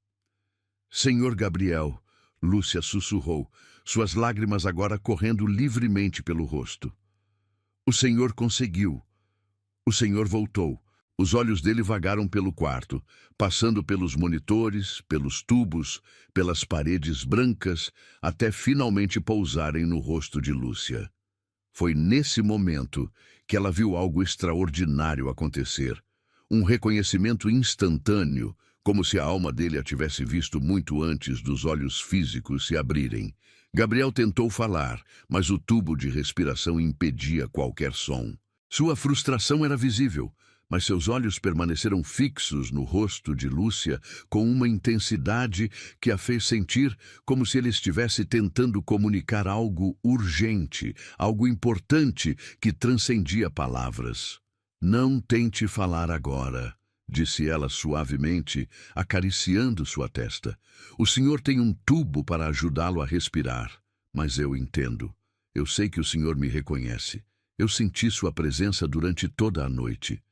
"Senhor Gabriel", Lúcia sussurrou, suas lágrimas agora correndo livremente pelo rosto. "O senhor conseguiu. O senhor voltou." Os olhos dele vagaram pelo quarto, passando pelos monitores, pelos tubos, pelas paredes brancas, até finalmente pousarem no rosto de Lúcia. Foi nesse momento que ela viu algo extraordinário acontecer. Um reconhecimento instantâneo, como se a alma dele a tivesse visto muito antes dos olhos físicos se abrirem. Gabriel tentou falar, mas o tubo de respiração impedia qualquer som. Sua frustração era visível, mas seus olhos permaneceram fixos no rosto de Lúcia com uma intensidade que a fez sentir como se ele estivesse tentando comunicar algo urgente, algo importante que transcendia palavras. "Não tente falar agora", disse ela suavemente, acariciando sua testa. "O senhor tem um tubo para ajudá-lo a respirar, mas eu entendo. Eu sei que o senhor me reconhece. Eu senti sua presença durante toda a noite."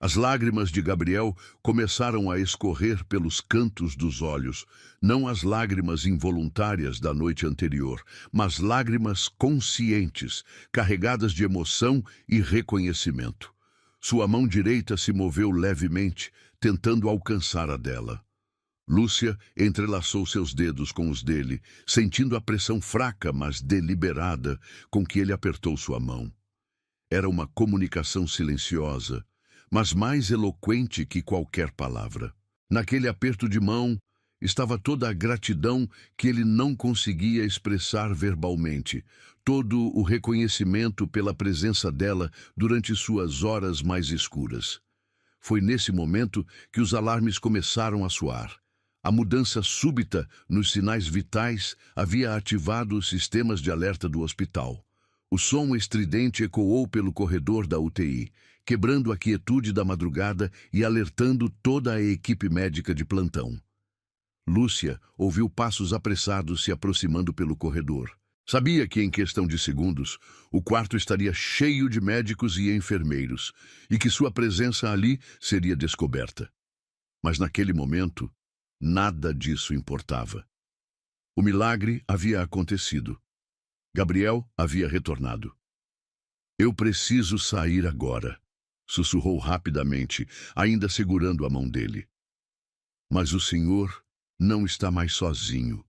As lágrimas de Gabriel começaram a escorrer pelos cantos dos olhos, não as lágrimas involuntárias da noite anterior, mas lágrimas conscientes, carregadas de emoção e reconhecimento. Sua mão direita se moveu levemente, tentando alcançar a dela. Lúcia entrelaçou seus dedos com os dele, sentindo a pressão fraca, mas deliberada, com que ele apertou sua mão. Era uma comunicação silenciosa, mas mais eloquente que qualquer palavra. Naquele aperto de mão estava toda a gratidão que ele não conseguia expressar verbalmente, todo o reconhecimento pela presença dela durante suas horas mais escuras. Foi nesse momento que os alarmes começaram a soar. A mudança súbita nos sinais vitais havia ativado os sistemas de alerta do hospital. O som estridente ecoou pelo corredor da UTI, quebrando a quietude da madrugada e alertando toda a equipe médica de plantão. Lúcia ouviu passos apressados se aproximando pelo corredor. Sabia que, em questão de segundos, o quarto estaria cheio de médicos e enfermeiros, e que sua presença ali seria descoberta. Mas naquele momento, nada disso importava. O milagre havia acontecido. Gabriel havia retornado. "Eu preciso sair agora", sussurrou rapidamente, ainda segurando a mão dele. "Mas o senhor não está mais sozinho.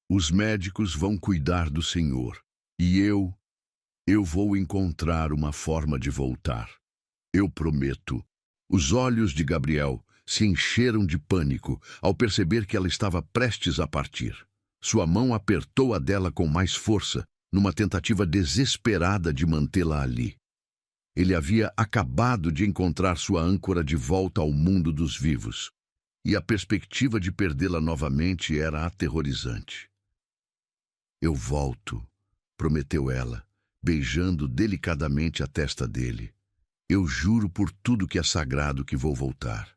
Os médicos vão cuidar do senhor. E eu vou encontrar uma forma de voltar. Eu prometo." Os olhos de Gabriel se encheram de pânico ao perceber que ela estava prestes a partir. Sua mão apertou a dela com mais força, numa tentativa desesperada de mantê-la ali. Ele havia acabado de encontrar sua âncora de volta ao mundo dos vivos, e a perspectiva de perdê-la novamente era aterrorizante. "Eu volto", prometeu ela, beijando delicadamente a testa dele. "Eu juro por tudo que é sagrado que vou voltar.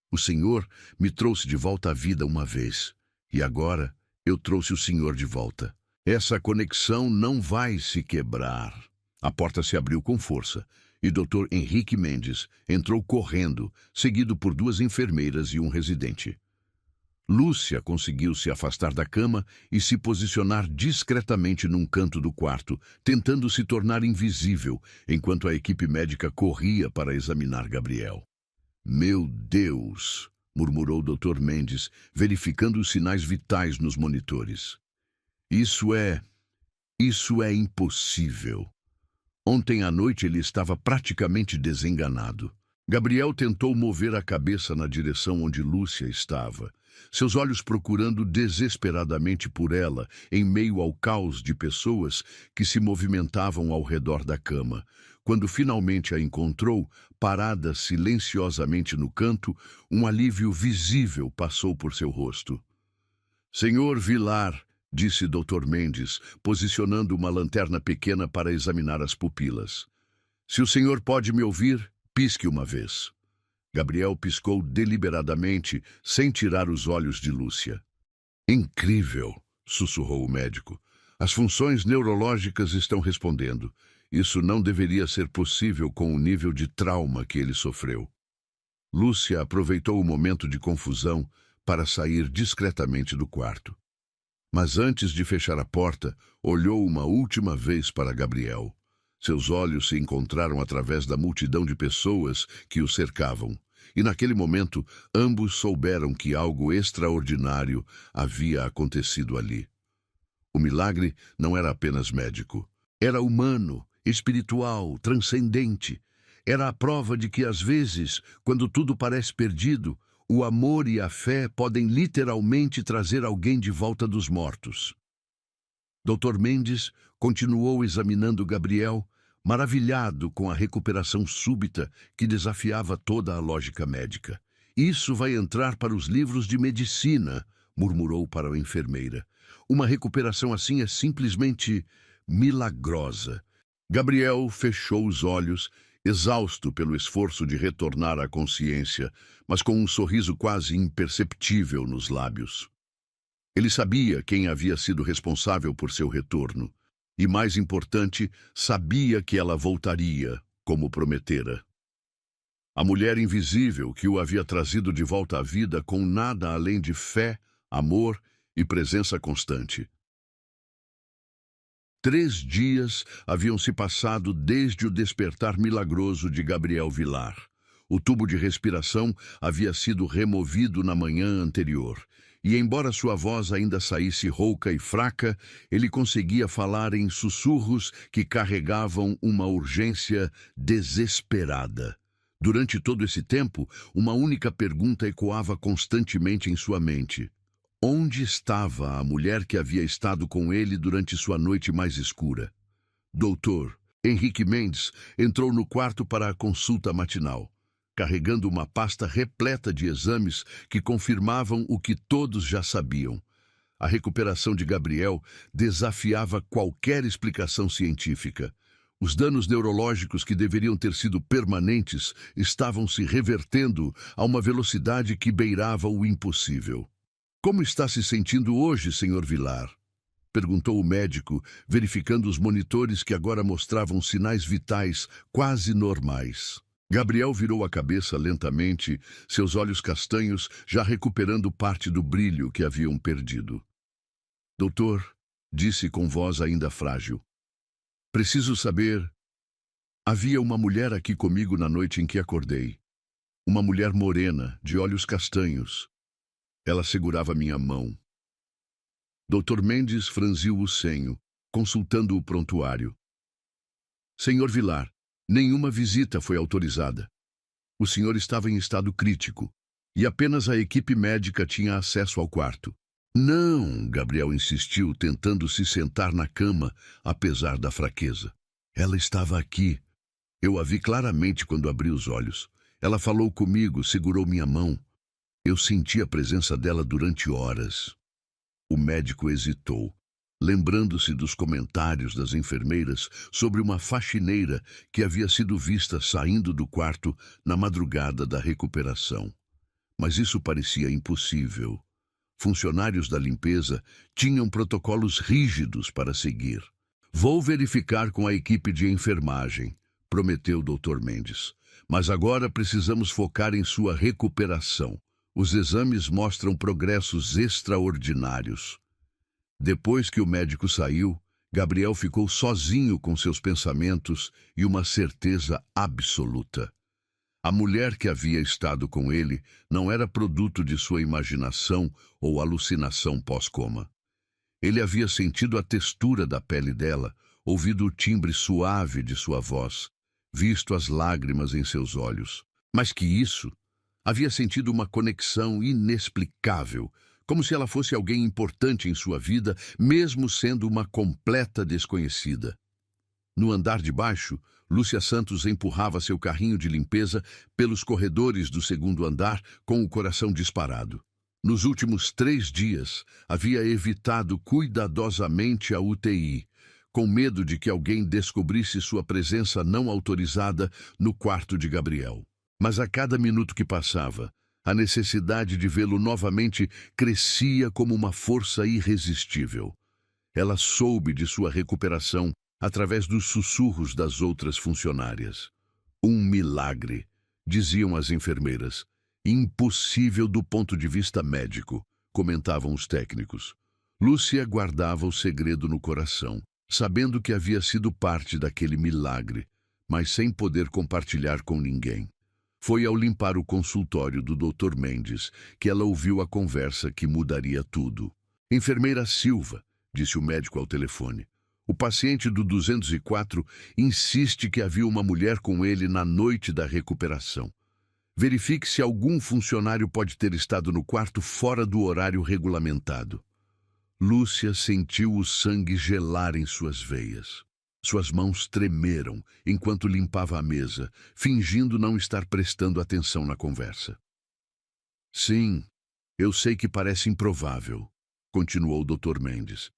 O Senhor me trouxe de volta à vida uma vez, e agora eu trouxe o Senhor de volta. Essa conexão não vai se quebrar." A porta se abriu com força, e Dr. Henrique Mendes entrou correndo, seguido por 2 enfermeiras e um residente. Lúcia conseguiu se afastar da cama e se posicionar discretamente num canto do quarto, tentando se tornar invisível, enquanto a equipe médica corria para examinar Gabriel. "Meu Deus!", murmurou Dr. Mendes, verificando os sinais vitais nos monitores. Isso é impossível. Ontem à noite ele estava praticamente desenganado." Gabriel tentou mover a cabeça na direção onde Lúcia estava, seus olhos procurando desesperadamente por ela em meio ao caos de pessoas que se movimentavam ao redor da cama. Quando finalmente a encontrou, parada silenciosamente no canto, um alívio visível passou por seu rosto. "Senhor Vilar", disse Dr. Mendes, posicionando uma lanterna pequena para examinar as pupilas. "Se o senhor pode me ouvir, pisque uma vez." Gabriel piscou deliberadamente, sem tirar os olhos de Lúcia. "Incrível", sussurrou o médico. "As funções neurológicas estão respondendo. Isso não deveria ser possível com o nível de trauma que ele sofreu." Lúcia aproveitou o momento de confusão para sair discretamente do quarto. Mas antes de fechar a porta, olhou uma última vez para Gabriel. Seus olhos se encontraram através da multidão de pessoas que o cercavam. E naquele momento, ambos souberam que algo extraordinário havia acontecido ali. O milagre não era apenas médico. Era humano, espiritual, transcendente. Era a prova de que, às vezes, quando tudo parece perdido, o amor e a fé podem literalmente trazer alguém de volta dos mortos. Dr. Mendes continuou examinando Gabriel, maravilhado com a recuperação súbita que desafiava toda a lógica médica. "Isso vai entrar para os livros de medicina", murmurou para a enfermeira. "Uma recuperação assim é simplesmente milagrosa." Gabriel fechou os olhos, exausto pelo esforço de retornar à consciência, mas com um sorriso quase imperceptível nos lábios. Ele sabia quem havia sido responsável por seu retorno. E, mais importante, sabia que ela voltaria, como prometera. A mulher invisível que o havia trazido de volta à vida com nada além de fé, amor e presença constante. 3 dias haviam se passado desde o despertar milagroso de Gabriel Vilar. O tubo de respiração havia sido removido na manhã anterior, e embora sua voz ainda saísse rouca e fraca, ele conseguia falar em sussurros que carregavam uma urgência desesperada. Durante todo esse tempo, uma única pergunta ecoava constantemente em sua mente: onde estava a mulher que havia estado com ele durante sua noite mais escura? Doutor Henrique Mendes entrou no quarto para a consulta matinal, carregando uma pasta repleta de exames que confirmavam o que todos já sabiam. A recuperação de Gabriel desafiava qualquer explicação científica. Os danos neurológicos que deveriam ter sido permanentes estavam se revertendo a uma velocidade que beirava o impossível. Como está se sentindo hoje, Sr. Vilar? Perguntou o médico, verificando os monitores que agora mostravam sinais vitais quase normais. Gabriel virou a cabeça lentamente, seus olhos castanhos já recuperando parte do brilho que haviam perdido. Doutor, disse com voz ainda frágil, preciso saber. Havia uma mulher aqui comigo na noite em que acordei. Uma mulher morena, de olhos castanhos. Ela segurava minha mão. Dr. Mendes franziu o senho, consultando o prontuário. Senhor Vilar, nenhuma visita foi autorizada. O senhor estava em estado crítico, e apenas a equipe médica tinha acesso ao quarto. Não, Gabriel insistiu, tentando se sentar na cama, apesar da fraqueza. Ela estava aqui. Eu a vi claramente quando abri os olhos. Ela falou comigo, segurou minha mão. Eu senti a presença dela durante horas. O médico hesitou, lembrando-se dos comentários das enfermeiras sobre uma faxineira que havia sido vista saindo do quarto na madrugada da recuperação. Mas isso parecia impossível. Funcionários da limpeza tinham protocolos rígidos para seguir. Vou verificar com a equipe de enfermagem, prometeu o Dr. Mendes. Mas agora precisamos focar em sua recuperação. Os exames mostram progressos extraordinários. Depois que o médico saiu, Gabriel ficou sozinho com seus pensamentos e uma certeza absoluta. A mulher que havia estado com ele não era produto de sua imaginação ou alucinação pós-coma. Ele havia sentido a textura da pele dela, ouvido o timbre suave de sua voz, visto as lágrimas em seus olhos. Mais que isso, havia sentido uma conexão inexplicável, como se ela fosse alguém importante em sua vida, mesmo sendo uma completa desconhecida. No andar de baixo, Lúcia Santos empurrava seu carrinho de limpeza pelos corredores do segundo andar com o coração disparado. Nos últimos 3 dias, havia evitado cuidadosamente a UTI, com medo de que alguém descobrisse sua presença não autorizada no quarto de Gabriel. Mas a cada minuto que passava, a necessidade de vê-lo novamente crescia como uma força irresistível. Ela soube de sua recuperação através dos sussurros das outras funcionárias. Um milagre, diziam as enfermeiras. Impossível do ponto de vista médico, comentavam os técnicos. Lúcia guardava o segredo no coração, sabendo que havia sido parte daquele milagre, mas sem poder compartilhar com ninguém. Foi ao limpar o consultório do Dr. Mendes que ela ouviu a conversa que mudaria tudo. Enfermeira Silva, disse o médico ao telefone. O paciente do 204 insiste que havia uma mulher com ele na noite da recuperação. Verifique se algum funcionário pode ter estado no quarto fora do horário regulamentado. Lúcia sentiu o sangue gelar em suas veias. Suas mãos tremeram enquanto limpava a mesa, fingindo não estar prestando atenção na conversa. Sim, eu sei que parece improvável, continuou o Dr. Mendes,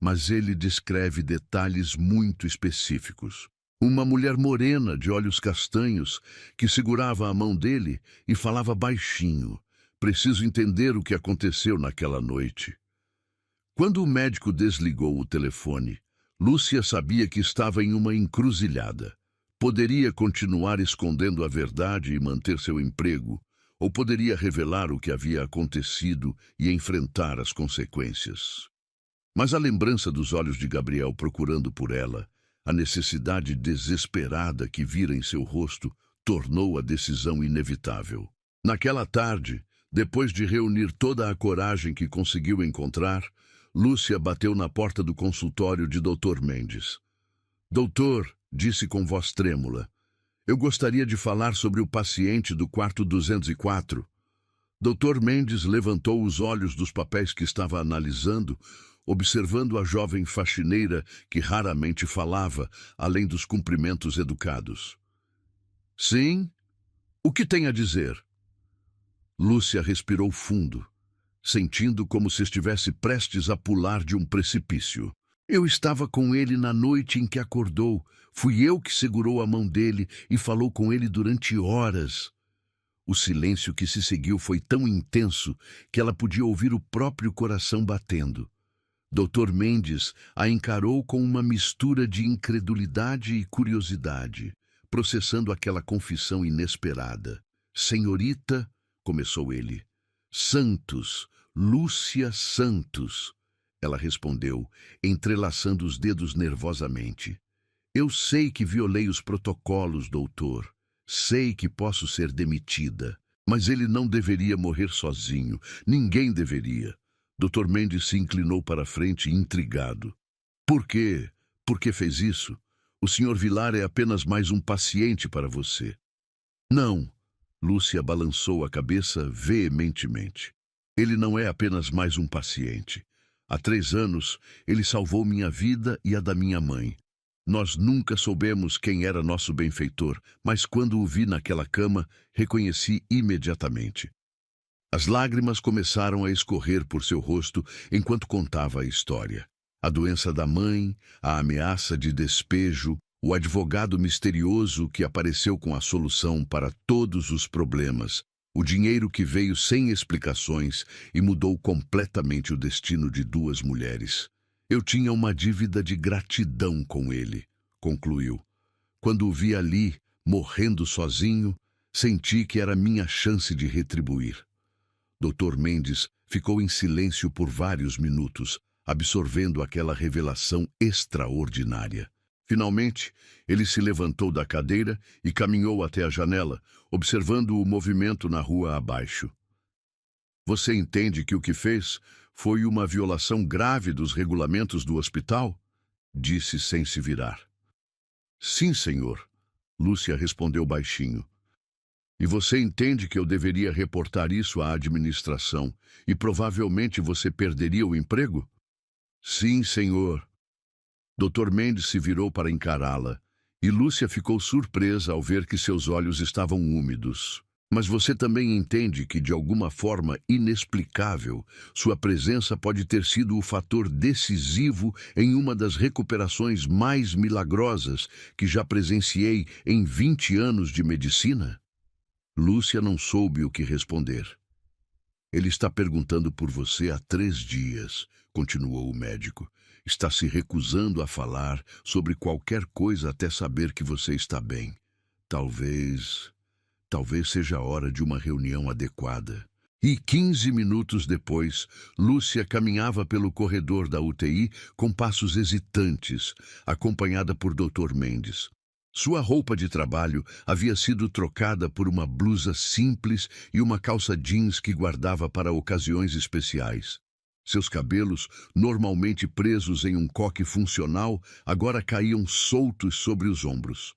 mas ele descreve detalhes muito específicos. Uma mulher morena de olhos castanhos que segurava a mão dele e falava baixinho. Preciso entender o que aconteceu naquela noite. Quando o médico desligou o telefone, Lúcia sabia que estava em uma encruzilhada. Poderia continuar escondendo a verdade e manter seu emprego, ou poderia revelar o que havia acontecido e enfrentar as consequências. Mas a lembrança dos olhos de Gabriel procurando por ela, a necessidade desesperada que vira em seu rosto, tornou a decisão inevitável. Naquela tarde, depois de reunir toda a coragem que conseguiu encontrar, Lúcia bateu na porta do consultório de Dr. Mendes. Doutor, disse com voz trêmula, eu gostaria de falar sobre o paciente do quarto 204. Dr. Mendes levantou os olhos dos papéis que estava analisando, observando a jovem faxineira que raramente falava, além dos cumprimentos educados. Sim? O que tem a dizer? Lúcia respirou fundo, sentindo como se estivesse prestes a pular de um precipício. Eu estava com ele na noite em que acordou. Fui eu que segurou a mão dele e falou com ele durante horas. O silêncio que se seguiu foi tão intenso que ela podia ouvir o próprio coração batendo. Dr. Mendes a encarou com uma mistura de incredulidade e curiosidade, processando aquela confissão inesperada. Senhorita, começou ele. Santos, Lúcia Santos, ela respondeu, entrelaçando os dedos nervosamente. Eu sei que violei os protocolos, doutor. Sei que posso ser demitida. Mas ele não deveria morrer sozinho. Ninguém deveria. Dr. Mendes se inclinou para a frente, intrigado. Por quê? Por que fez isso? O Sr. Vilar é apenas mais um paciente para você. Não. Lúcia balançou a cabeça veementemente. Ele não é apenas mais um paciente. Há 3 anos, ele salvou minha vida e a da minha mãe. Nós nunca soubemos quem era nosso benfeitor, mas quando o vi naquela cama, reconheci imediatamente. As lágrimas começaram a escorrer por seu rosto enquanto contava a história. A doença da mãe, a ameaça de despejo, o advogado misterioso que apareceu com a solução para todos os problemas, o dinheiro que veio sem explicações e mudou completamente o destino de 2 mulheres. Eu tinha uma dívida de gratidão com ele, concluiu. Quando o vi ali, morrendo sozinho, senti que era minha chance de retribuir. Dr. Mendes ficou em silêncio por vários minutos, absorvendo aquela revelação extraordinária. Finalmente, ele se levantou da cadeira e caminhou até a janela, observando o movimento na rua abaixo. Você entende que o que fez foi uma violação grave dos regulamentos do hospital? Disse sem se virar. Sim, senhor, Lúcia respondeu baixinho. E você entende que eu deveria reportar isso à administração e provavelmente você perderia o emprego? Sim, senhor. Dr. Mendes se virou para encará-la e Lúcia ficou surpresa ao ver que seus olhos estavam úmidos. Mas você também entende que, de alguma forma inexplicável, sua presença pode ter sido o fator decisivo em uma das recuperações mais milagrosas que já presenciei em 20 anos de medicina? Lúcia não soube o que responder. Ele está perguntando por você há 3 dias, continuou o médico. Está se recusando a falar sobre qualquer coisa até saber que você está bem. Talvez seja a hora de uma reunião adequada. E 15 minutos depois, Lúcia caminhava pelo corredor da UTI com passos hesitantes, acompanhada por Dr. Mendes. Sua roupa de trabalho havia sido trocada por uma blusa simples e uma calça jeans que guardava para ocasiões especiais. Seus cabelos, normalmente presos em um coque funcional, agora caíam soltos sobre os ombros.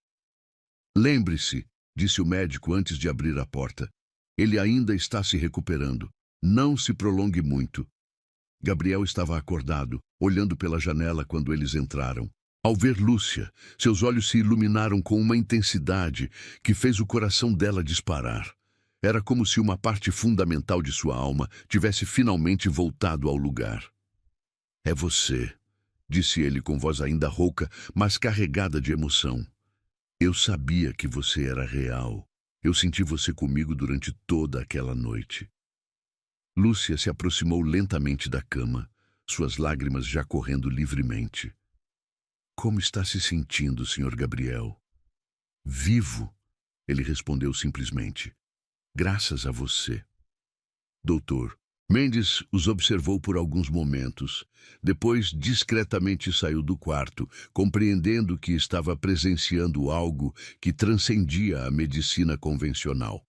Lembre-se, disse o médico antes de abrir a porta. Ele ainda está se recuperando. Não se prolongue muito. Gabriel estava acordado, olhando pela janela quando eles entraram. Ao ver Lúcia, seus olhos se iluminaram com uma intensidade que fez o coração dela disparar. Era como se uma parte fundamental de sua alma tivesse finalmente voltado ao lugar. É você, disse ele com voz ainda rouca, mas carregada de emoção. Eu sabia que você era real. Eu senti você comigo durante toda aquela noite. Lúcia se aproximou lentamente da cama, suas lágrimas já correndo livremente. Como está se sentindo, Sr. Gabriel? Vivo, ele respondeu simplesmente. Graças a você. Doutor. Mendes os observou por alguns momentos. Depois, discretamente saiu do quarto, compreendendo que estava presenciando algo que transcendia a medicina convencional.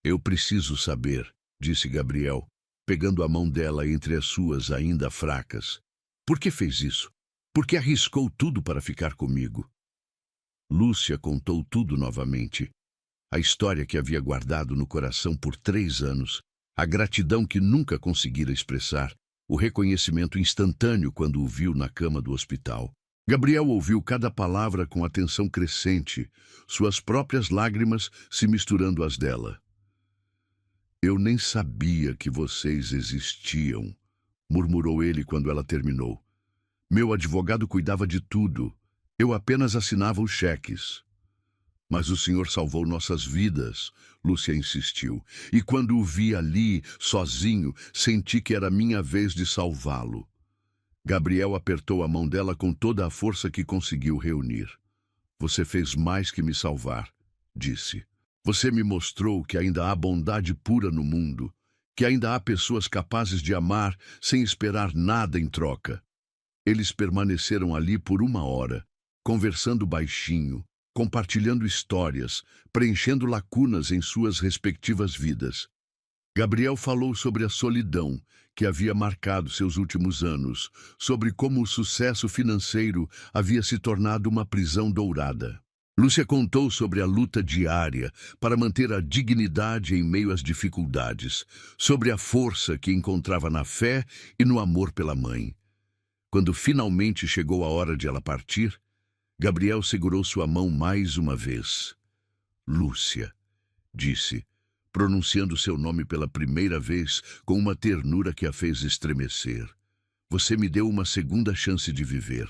Eu preciso saber, disse Gabriel, pegando a mão dela entre as suas ainda fracas. Por que fez isso? Por que arriscou tudo para ficar comigo? Lúcia contou tudo novamente. A história que havia guardado no coração por 3 anos, a gratidão que nunca conseguira expressar, o reconhecimento instantâneo quando o viu na cama do hospital. Gabriel ouviu cada palavra com atenção crescente, suas próprias lágrimas se misturando às dela. Eu nem sabia que vocês existiam, murmurou ele quando ela terminou. Meu advogado cuidava de tudo. Eu apenas assinava os cheques. Mas o senhor salvou nossas vidas, Lúcia insistiu. E quando o vi ali, sozinho, senti que era minha vez de salvá-lo. Gabriel apertou a mão dela com toda a força que conseguiu reunir. Você fez mais que me salvar, disse. Você me mostrou que ainda há bondade pura no mundo, que ainda há pessoas capazes de amar sem esperar nada em troca. Eles permaneceram ali por 1 hora, conversando baixinho, compartilhando histórias, preenchendo lacunas em suas respectivas vidas. Gabriel falou sobre a solidão que havia marcado seus últimos anos, sobre como o sucesso financeiro havia se tornado uma prisão dourada. Lúcia contou sobre a luta diária para manter a dignidade em meio às dificuldades, sobre a força que encontrava na fé e no amor pela mãe. Quando finalmente chegou a hora de ela partir, Gabriel segurou sua mão mais uma vez. Lúcia, disse, pronunciando seu nome pela primeira vez com uma ternura que a fez estremecer. Você me deu uma segunda chance de viver.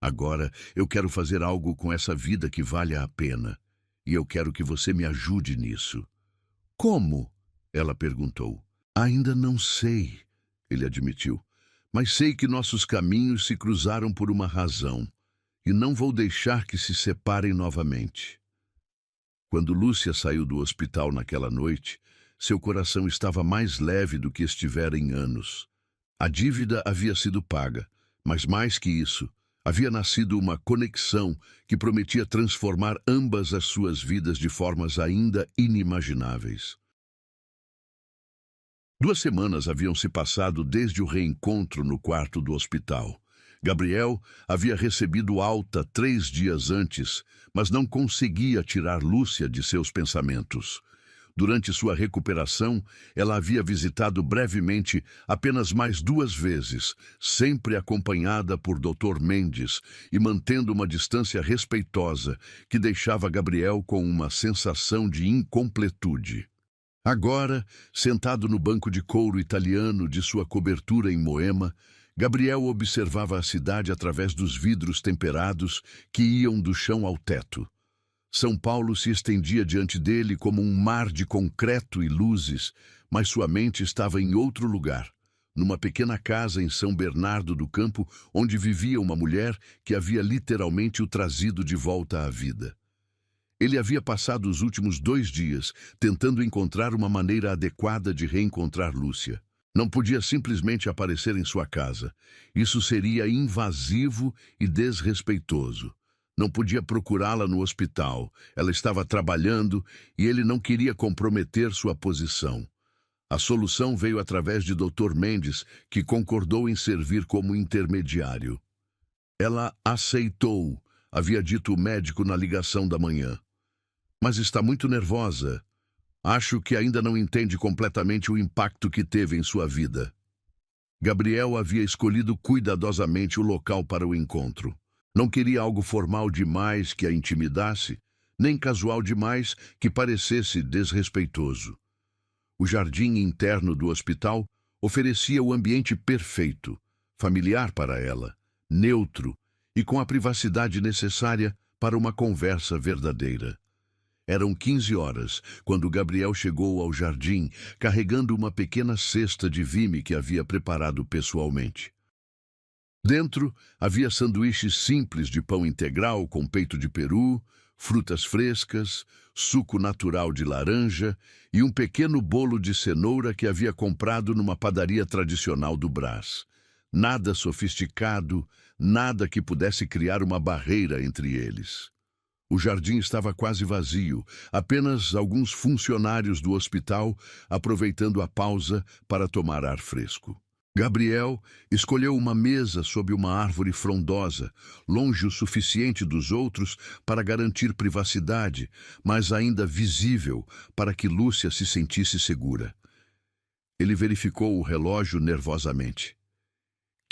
Agora eu quero fazer algo com essa vida que vale a pena. E eu quero que você me ajude nisso. Como? Ela perguntou. Ainda não sei, ele admitiu. Mas sei que nossos caminhos se cruzaram por uma razão. E não vou deixar que se separem novamente. Quando Lúcia saiu do hospital naquela noite, seu coração estava mais leve do que estivera em anos. A dívida havia sido paga, mas mais que isso, havia nascido uma conexão que prometia transformar ambas as suas vidas de formas ainda inimagináveis. 2 semanas haviam se passado desde o reencontro no quarto do hospital. Gabriel havia recebido alta 3 dias antes, mas não conseguia tirar Lúcia de seus pensamentos. Durante sua recuperação, ela havia visitado brevemente apenas mais 2 vezes, sempre acompanhada por Dr. Mendes e mantendo uma distância respeitosa que deixava Gabriel com uma sensação de incompletude. Agora, sentado no banco de couro italiano de sua cobertura em Moema, Gabriel observava a cidade através dos vidros temperados que iam do chão ao teto. São Paulo se estendia diante dele como um mar de concreto e luzes, mas sua mente estava em outro lugar, numa pequena casa em São Bernardo do Campo, onde vivia uma mulher que havia literalmente o trazido de volta à vida. Ele havia passado os últimos 2 dias tentando encontrar uma maneira adequada de reencontrar Lúcia. Não podia simplesmente aparecer em sua casa. Isso seria invasivo e desrespeitoso. Não podia procurá-la no hospital. Ela estava trabalhando e ele não queria comprometer sua posição. A solução veio através de Dr. Mendes, que concordou em servir como intermediário. Ela aceitou, havia dito o médico na ligação da manhã. Mas está muito nervosa. Acho que ainda não entende completamente o impacto que teve em sua vida. Gabriel havia escolhido cuidadosamente o local para o encontro. Não queria algo formal demais que a intimidasse, nem casual demais que parecesse desrespeitoso. O jardim interno do hospital oferecia o ambiente perfeito, familiar para ela, neutro e com a privacidade necessária para uma conversa verdadeira. Eram 15 horas, quando Gabriel chegou ao jardim, carregando uma pequena cesta de vime que havia preparado pessoalmente. Dentro, havia sanduíches simples de pão integral com peito de peru, frutas frescas, suco natural de laranja e um pequeno bolo de cenoura que havia comprado numa padaria tradicional do Brás. Nada sofisticado, nada que pudesse criar uma barreira entre eles. O jardim estava quase vazio, apenas alguns funcionários do hospital aproveitando a pausa para tomar ar fresco. Gabriel escolheu uma mesa sob uma árvore frondosa, longe o suficiente dos outros para garantir privacidade, mas ainda visível para que Lúcia se sentisse segura. Ele verificou o relógio nervosamente.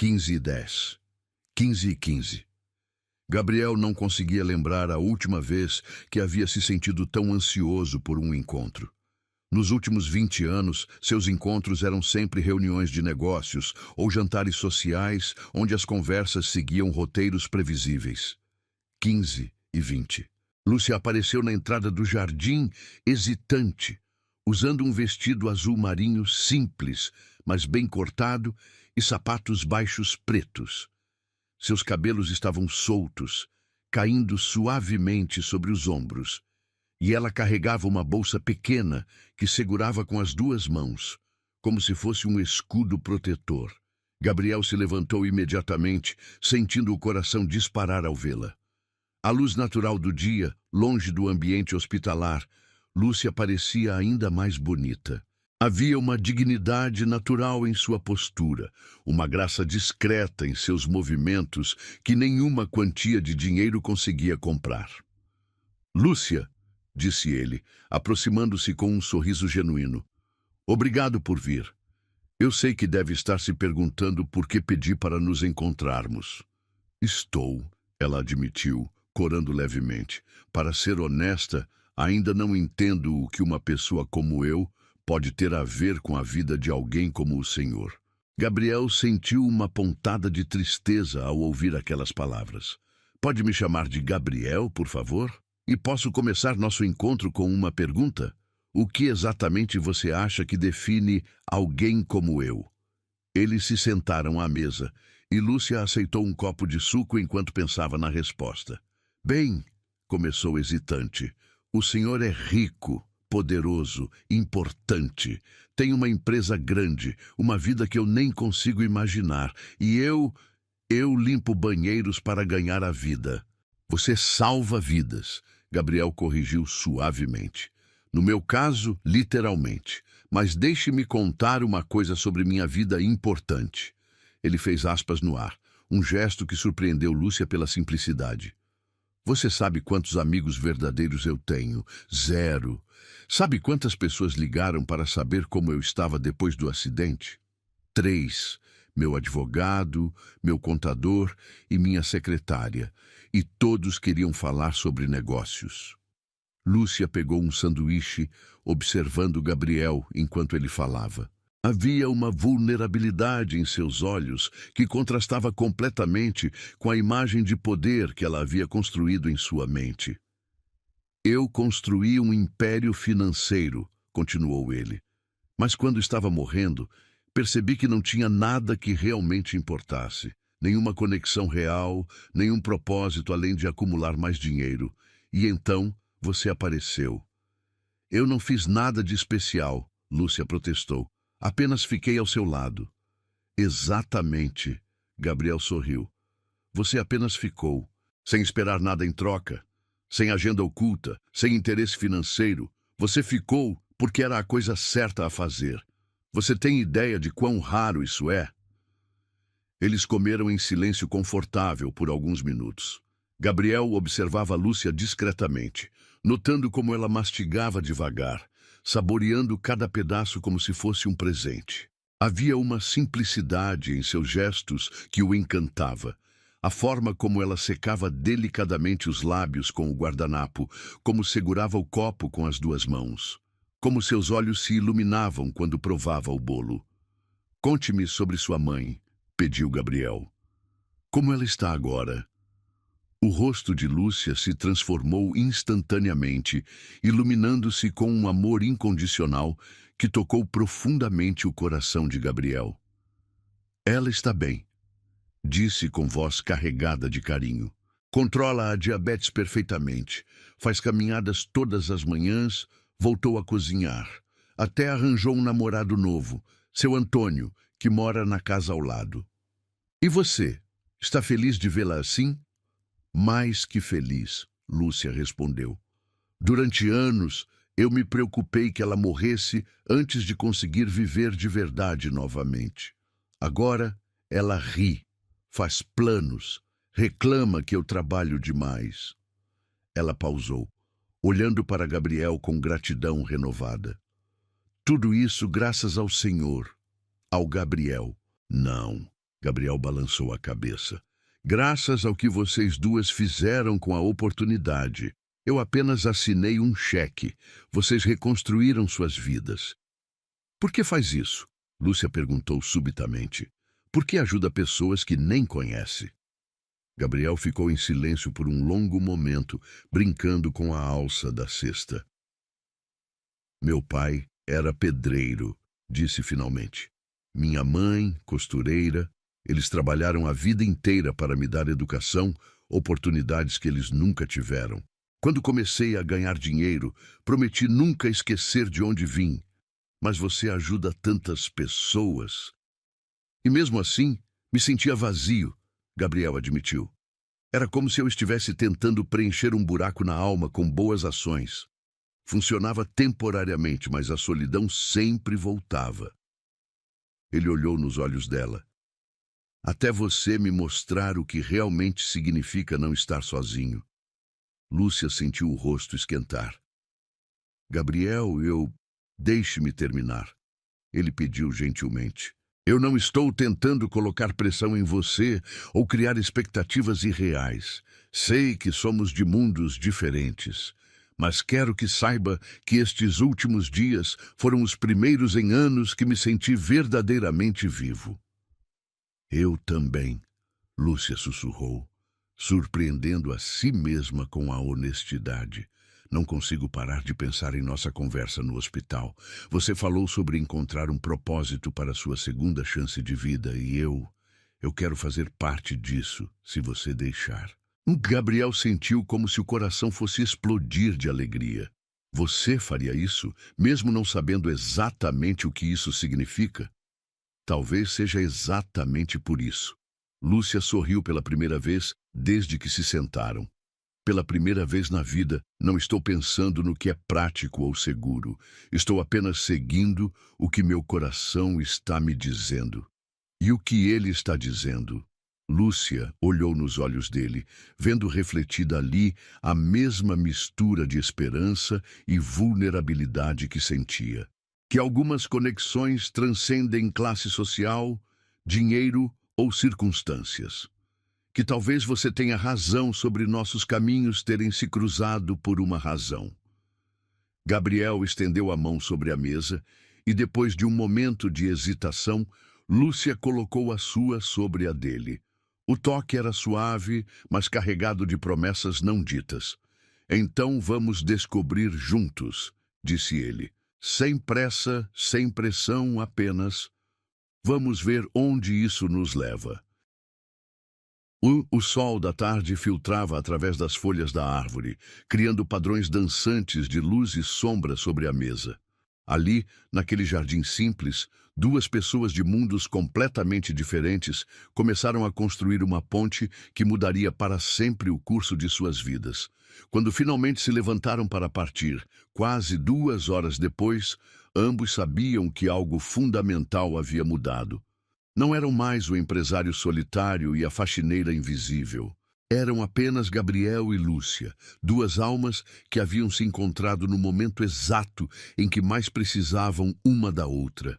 15h10. 15h15. Gabriel não conseguia lembrar a última vez que havia se sentido tão ansioso por um encontro. Nos últimos 20 anos, seus encontros eram sempre reuniões de negócios ou jantares sociais onde as conversas seguiam roteiros previsíveis. 15h20. Lúcia apareceu na entrada do jardim, hesitante, usando um vestido azul marinho simples, mas bem cortado, e sapatos baixos pretos. Seus cabelos estavam soltos, caindo suavemente sobre os ombros, e ela carregava uma bolsa pequena que segurava com as duas mãos, como se fosse um escudo protetor. Gabriel se levantou imediatamente, sentindo o coração disparar ao vê-la. À luz natural do dia, longe do ambiente hospitalar, Lúcia parecia ainda mais bonita. Havia uma dignidade natural em sua postura, uma graça discreta em seus movimentos que nenhuma quantia de dinheiro conseguia comprar. "Lúcia", disse ele, aproximando-se com um sorriso genuíno. "Obrigado por vir. Eu sei que deve estar se perguntando por que pedi para nos encontrarmos." "Estou", ela admitiu, corando levemente. "Para ser honesta, ainda não entendo o que uma pessoa como eu pode ter a ver com a vida de alguém como o senhor." Gabriel sentiu uma pontada de tristeza ao ouvir aquelas palavras. "Pode me chamar de Gabriel, por favor? E posso começar nosso encontro com uma pergunta? O que exatamente você acha que define alguém como eu?" Eles se sentaram à mesa e Lúcia aceitou um copo de suco enquanto pensava na resposta. "Bem", começou hesitante, "o senhor é rico, poderoso, importante. Tem uma empresa grande, uma vida que eu nem consigo imaginar. E eu limpo banheiros para ganhar a vida." "Você salva vidas", Gabriel corrigiu suavemente. "No meu caso, literalmente. Mas deixe-me contar uma coisa sobre minha vida importante." Ele fez aspas no ar, um gesto que surpreendeu Lúcia pela simplicidade. "Você sabe quantos amigos verdadeiros eu tenho? 0. Sabe quantas pessoas ligaram para saber como eu estava depois do acidente? 3. Meu advogado, meu contador e minha secretária. E todos queriam falar sobre negócios." Lúcia pegou um sanduíche, observando Gabriel enquanto ele falava. Havia uma vulnerabilidade em seus olhos que contrastava completamente com a imagem de poder que ela havia construído em sua mente. "Eu construí um império financeiro", continuou ele. "Mas quando estava morrendo, percebi que não tinha nada que realmente importasse. Nenhuma conexão real, nenhum propósito além de acumular mais dinheiro. E então você apareceu." "Eu não fiz nada de especial", Lúcia protestou. "Apenas fiquei ao seu lado." "Exatamente", Gabriel sorriu. "Você apenas ficou, sem esperar nada em troca, sem agenda oculta, sem interesse financeiro. Você ficou porque era a coisa certa a fazer. Você tem ideia de quão raro isso é?" Eles comeram em silêncio confortável por alguns minutos. Gabriel observava Lúcia discretamente, notando como ela mastigava devagar, saboreando cada pedaço como se fosse um presente. Havia uma simplicidade em seus gestos que o encantava. A forma como ela secava delicadamente os lábios com o guardanapo, como segurava o copo com as duas mãos, como seus olhos se iluminavam quando provava o bolo. "Conte-me sobre sua mãe", pediu Gabriel. "Como ela está agora?" O rosto de Lúcia se transformou instantaneamente, iluminando-se com um amor incondicional que tocou profundamente o coração de Gabriel. "Ela está bem", disse com voz carregada de carinho. Controla a diabetes perfeitamente. Faz caminhadas todas as manhãs, voltou a cozinhar. Até arranjou um namorado novo, seu Antônio, que mora na casa ao lado. E você? Está feliz de vê-la assim? Mais que feliz, Lúcia respondeu. Durante anos, eu me preocupei que ela morresse antes de conseguir viver de verdade novamente. Agora, ela ri, faz planos, reclama que eu trabalho demais. Ela pausou, olhando para Gabriel com gratidão renovada. Tudo isso graças ao Senhor, ao Gabriel. Não, Gabriel balançou a cabeça. Graças ao que vocês duas fizeram com a oportunidade. Eu apenas assinei um cheque. Vocês reconstruíram suas vidas. Por que faz isso? Lúcia perguntou subitamente. Por que ajuda pessoas que nem conhece? Gabriel ficou em silêncio por um longo momento, brincando com a alça da cesta. Meu pai era pedreiro, disse finalmente. Minha mãe, costureira. Eles trabalharam a vida inteira para me dar educação, oportunidades que eles nunca tiveram. Quando comecei a ganhar dinheiro, prometi nunca esquecer de onde vim. Mas você ajuda tantas pessoas. E mesmo assim, me sentia vazio, Gabriel admitiu. Era como se eu estivesse tentando preencher um buraco na alma com boas ações. Funcionava temporariamente, mas a solidão sempre voltava. Ele olhou nos olhos dela. Até você me mostrar o que realmente significa não estar sozinho. Lúcia sentiu o rosto esquentar. Gabriel, Deixe-me terminar. Ele pediu gentilmente. Eu não estou tentando colocar pressão em você ou criar expectativas irreais. Sei que somos de mundos diferentes. Mas quero que saiba que estes últimos dias foram os primeiros em anos que me senti verdadeiramente vivo. Eu também, Lúcia sussurrou, surpreendendo a si mesma com a honestidade. Não consigo parar de pensar em nossa conversa no hospital. Você falou sobre encontrar um propósito para sua segunda chance de vida e eu quero fazer parte disso, se você deixar. Gabriel sentiu como se o coração fosse explodir de alegria. Você faria isso, mesmo não sabendo exatamente o que isso significa? Talvez seja exatamente por isso. Lúcia sorriu pela primeira vez desde que se sentaram. Pela primeira vez na vida, não estou pensando no que é prático ou seguro. Estou apenas seguindo o que meu coração está me dizendo. E o que ele está dizendo? Lúcia olhou nos olhos dele, vendo refletida ali a mesma mistura de esperança e vulnerabilidade que sentia. Que algumas conexões transcendem classe social, dinheiro ou circunstâncias. Que talvez você tenha razão sobre nossos caminhos terem se cruzado por uma razão. Gabriel estendeu a mão sobre a mesa e, depois de um momento de hesitação, Lúcia colocou a sua sobre a dele. O toque era suave, mas carregado de promessas não ditas. Então vamos descobrir juntos, disse ele. Sem pressa, sem pressão apenas. Vamos ver onde isso nos leva. O sol da tarde filtrava através das folhas da árvore, criando padrões dançantes de luz e sombra sobre a mesa. Ali, naquele jardim simples, duas pessoas de mundos completamente diferentes começaram a construir uma ponte que mudaria para sempre o curso de suas vidas. Quando finalmente se levantaram para partir, quase 2 horas depois, ambos sabiam que algo fundamental havia mudado. Não eram mais o empresário solitário e a faxineira invisível. Eram apenas Gabriel e Lúcia, duas almas que haviam se encontrado no momento exato em que mais precisavam uma da outra.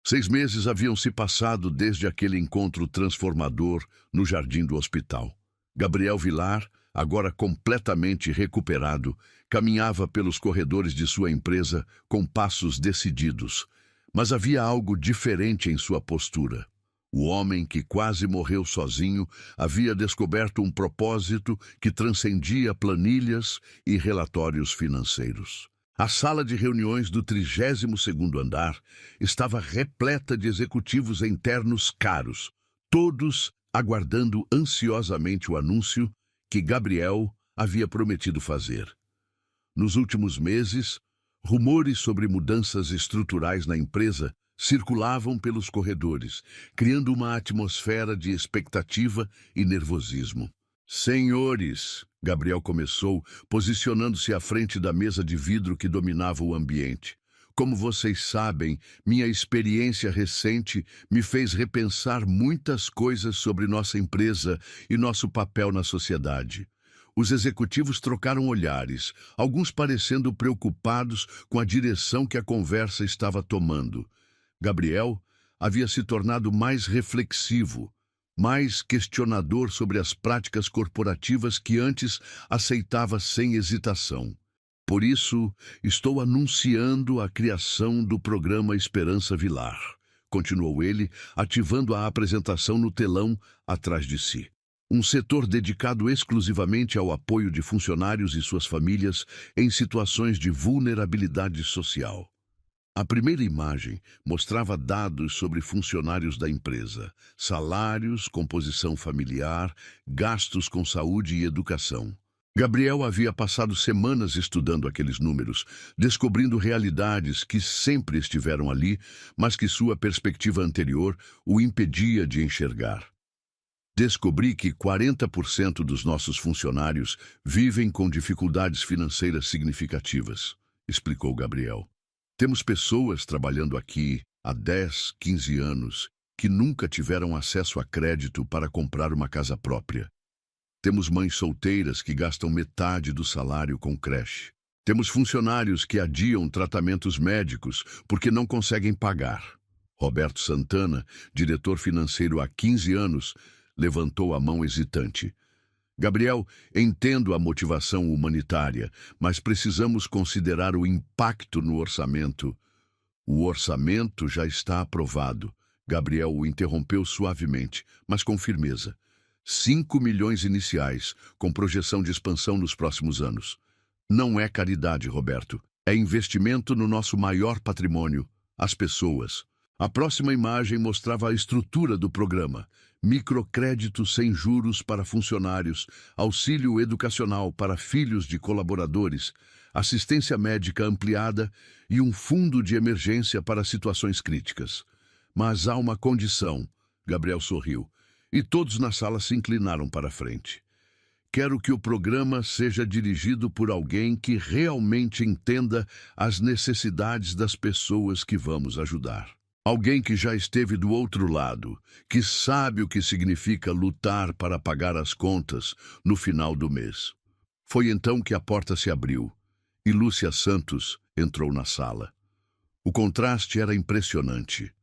6 meses haviam se passado desde aquele encontro transformador no jardim do hospital. Gabriel Vilar, agora completamente recuperado, caminhava pelos corredores de sua empresa com passos decididos. Mas havia algo diferente em sua postura. O homem que quase morreu sozinho havia descoberto um propósito que transcendia planilhas e relatórios financeiros. A sala de reuniões do 32º andar estava repleta de executivos internos caros, todos aguardando ansiosamente o anúncio que Gabriel havia prometido fazer. Nos últimos meses, rumores sobre mudanças estruturais na empresa circulavam pelos corredores, criando uma atmosfera de expectativa e nervosismo. Senhores, Gabriel começou, posicionando-se à frente da mesa de vidro que dominava o ambiente. Como vocês sabem, minha experiência recente me fez repensar muitas coisas sobre nossa empresa e nosso papel na sociedade. Os executivos trocaram olhares, alguns parecendo preocupados com a direção que a conversa estava tomando. Gabriel havia se tornado mais reflexivo, mais questionador sobre as práticas corporativas que antes aceitava sem hesitação. Por isso, estou anunciando a criação do programa Esperança Vilar, continuou ele, ativando a apresentação no telão atrás de si. Um setor dedicado exclusivamente ao apoio de funcionários e suas famílias em situações de vulnerabilidade social. A primeira imagem mostrava dados sobre funcionários da empresa, salários, composição familiar, gastos com saúde e educação. Gabriel havia passado semanas estudando aqueles números, descobrindo realidades que sempre estiveram ali, mas que sua perspectiva anterior o impedia de enxergar. Descobri que 40% dos nossos funcionários vivem com dificuldades financeiras significativas, explicou Gabriel. Temos pessoas trabalhando aqui há 10, 15 anos que nunca tiveram acesso a crédito para comprar uma casa própria. Temos mães solteiras que gastam metade do salário com creche. Temos funcionários que adiam tratamentos médicos porque não conseguem pagar. Roberto Santana, diretor financeiro há 15 anos, levantou a mão hesitante. Gabriel, entendo a motivação humanitária, mas precisamos considerar o impacto no orçamento. O orçamento já está aprovado. Gabriel o interrompeu suavemente, mas com firmeza. 5 milhões iniciais, com projeção de expansão nos próximos anos. Não é caridade, Roberto. É investimento no nosso maior patrimônio, as pessoas. A próxima imagem mostrava a estrutura do programa. Microcrédito sem juros para funcionários, auxílio educacional para filhos de colaboradores, assistência médica ampliada e um fundo de emergência para situações críticas. Mas há uma condição, Gabriel sorriu, e todos na sala se inclinaram para a frente. Quero que o programa seja dirigido por alguém que realmente entenda as necessidades das pessoas que vamos ajudar. Alguém que já esteve do outro lado, que sabe o que significa lutar para pagar as contas no final do mês. Foi então que a porta se abriu e Lúcia Santos entrou na sala. O contraste era impressionante.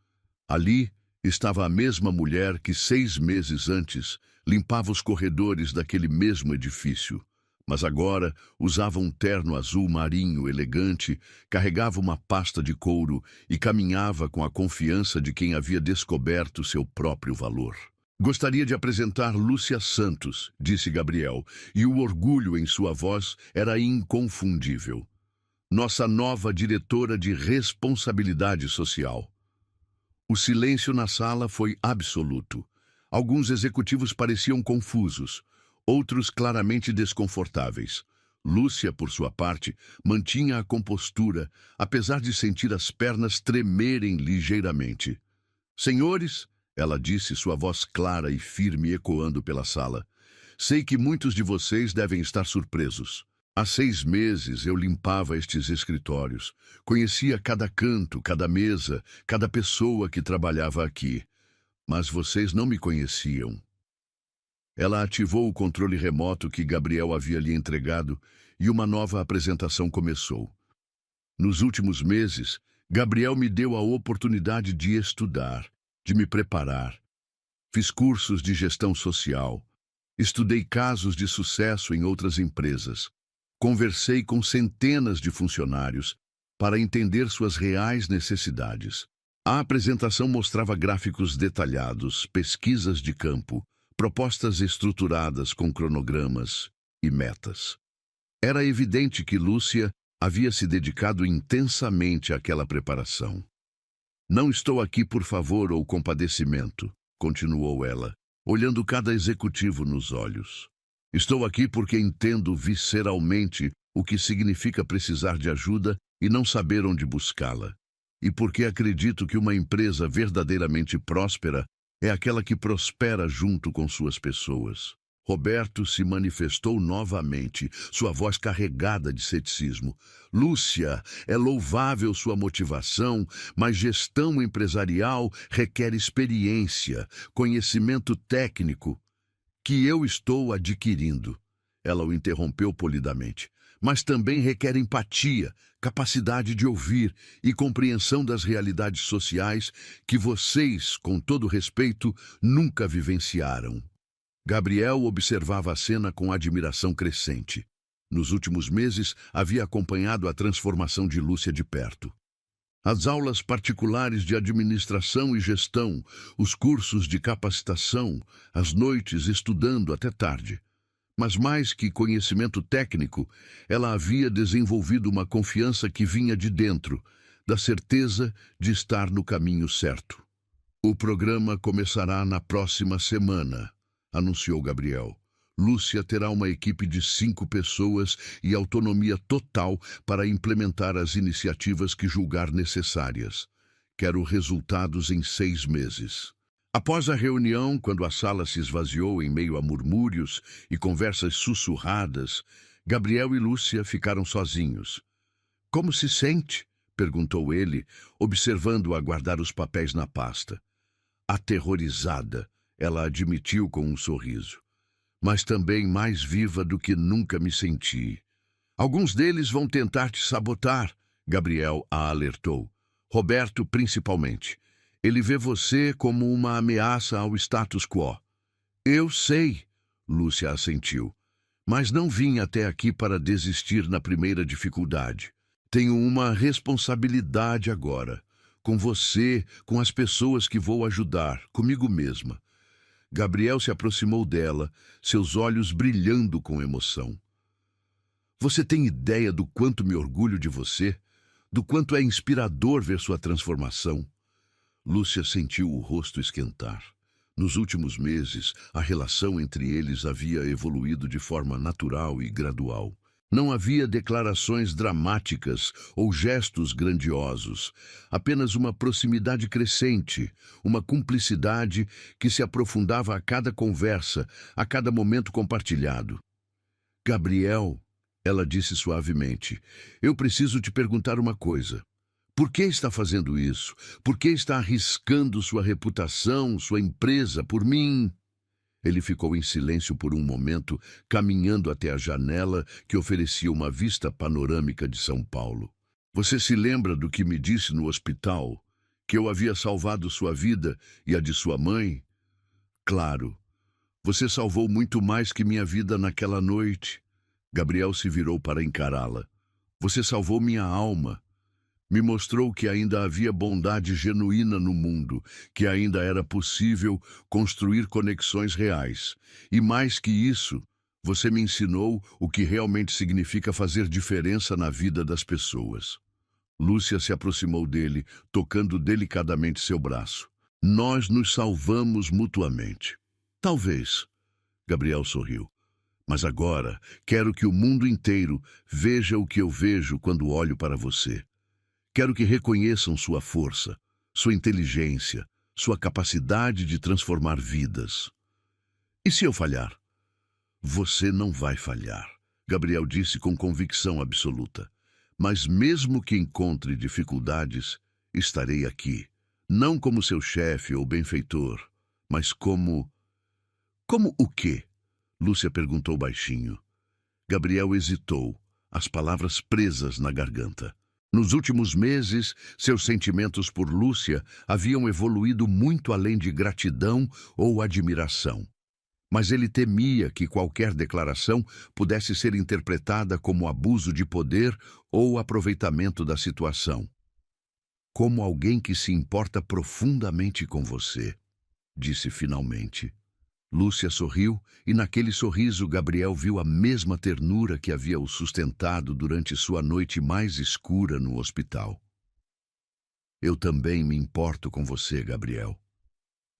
Ali estava a mesma mulher que 6 meses antes limpava os corredores daquele mesmo edifício. Mas agora usava um terno azul marinho elegante, carregava uma pasta de couro e caminhava com a confiança de quem havia descoberto seu próprio valor. Gostaria de apresentar Lúcia Santos, disse Gabriel, e o orgulho em sua voz era inconfundível. Nossa nova diretora de responsabilidade social. O silêncio na sala foi absoluto. Alguns executivos pareciam confusos. Outros claramente desconfortáveis. Lúcia, por sua parte, mantinha a compostura, apesar de sentir as pernas tremerem ligeiramente. Senhores, ela disse, sua voz clara e firme ecoando pela sala, sei que muitos de vocês devem estar surpresos. Há 6 meses eu limpava estes escritórios. Conhecia cada canto, cada mesa, cada pessoa que trabalhava aqui. Mas vocês não me conheciam. Ela ativou o controle remoto que Gabriel havia lhe entregado e uma nova apresentação começou. Nos últimos meses, Gabriel me deu a oportunidade de estudar, de me preparar. Fiz cursos de gestão social, estudei casos de sucesso em outras empresas, conversei com centenas de funcionários para entender suas reais necessidades. A apresentação mostrava gráficos detalhados, pesquisas de campo, propostas estruturadas com cronogramas e metas. Era evidente que Lúcia havia se dedicado intensamente àquela preparação. Não estou aqui por favor ou compadecimento, continuou ela. olhando cada executivo nos olhos. Estou aqui porque entendo visceralmente o que significa precisar de ajuda e não saber onde buscá-la. E porque acredito que uma empresa verdadeiramente próspera é aquela que prospera junto com suas pessoas. Roberto se manifestou novamente, sua voz carregada de ceticismo. Lúcia, é louvável sua motivação, mas gestão empresarial requer experiência, conhecimento técnico, que eu estou adquirindo. Ela o interrompeu polidamente. Mas também requer empatia, capacidade de ouvir e compreensão das realidades sociais que vocês, com todo respeito, nunca vivenciaram. Gabriel observava a cena com admiração crescente. Nos últimos meses, havia acompanhado a transformação de Lúcia de perto. As aulas particulares de administração e gestão, os cursos de capacitação, as noites estudando até tarde. Mas mais que conhecimento técnico, ela havia desenvolvido uma confiança que vinha de dentro, da certeza de estar no caminho certo. O programa começará na próxima semana, anunciou Gabriel. Lúcia terá uma equipe de 5 pessoas e autonomia total para implementar as iniciativas que julgar necessárias. Quero resultados em 6 meses. Após a reunião, quando a sala se esvaziou em meio a murmúrios e conversas sussurradas, Gabriel e Lúcia ficaram sozinhos. Como se sente? Perguntou ele, observando-a guardar os papéis na pasta. Aterrorizada, ela admitiu com um sorriso. Mas também mais viva do que nunca me senti. Alguns deles vão tentar te sabotar, Gabriel a alertou. Roberto, principalmente. Ele vê você como uma ameaça ao status quo. Eu sei, Lúcia assentiu, mas não vim até aqui para desistir na primeira dificuldade. Tenho uma responsabilidade agora, com você, com as pessoas que vou ajudar, comigo mesma. Gabriel se aproximou dela, seus olhos brilhando com emoção. Você tem ideia do quanto me orgulho de você? Do quanto é inspirador ver sua transformação? Lúcia sentiu o rosto esquentar. Nos últimos meses, a relação entre eles havia evoluído de forma natural e gradual. Não havia declarações dramáticas ou gestos grandiosos, apenas uma proximidade crescente, uma cumplicidade que se aprofundava a cada conversa, a cada momento compartilhado. Gabriel, ela disse suavemente, eu preciso te perguntar uma coisa. Por que está fazendo isso? Por que está arriscando sua reputação, sua empresa, por mim? Ele ficou em silêncio por um momento, caminhando até a janela que oferecia uma vista panorâmica de São Paulo. Você se lembra do que me disse no hospital? Que eu havia salvado sua vida e a de sua mãe? Claro. Você salvou muito mais que minha vida naquela noite. Gabriel se virou para encará-la. Você salvou minha alma. Me mostrou que ainda havia bondade genuína no mundo, que ainda era possível construir conexões reais. E mais que isso, você me ensinou o que realmente significa fazer diferença na vida das pessoas. Lúcia se aproximou dele, tocando delicadamente seu braço. Nós nos salvamos mutuamente. Talvez. Gabriel sorriu. Mas agora quero que o mundo inteiro veja o que eu vejo quando olho para você. Quero que reconheçam sua força, sua inteligência, sua capacidade de transformar vidas. E se eu falhar? Você não vai falhar, Gabriel disse com convicção absoluta. Mas mesmo que encontre dificuldades, estarei aqui. Não como seu chefe ou benfeitor, mas como... Como o quê? Lúcia perguntou baixinho. Gabriel hesitou, as palavras presas na garganta. Nos últimos meses, seus sentimentos por Lúcia haviam evoluído muito além de gratidão ou admiração. Mas ele temia que qualquer declaração pudesse ser interpretada como abuso de poder ou aproveitamento da situação. Como alguém que se importa profundamente com você, disse finalmente. Lúcia sorriu, e naquele sorriso Gabriel viu a mesma ternura que havia o sustentado durante sua noite mais escura no hospital. Eu também me importo com você, Gabriel.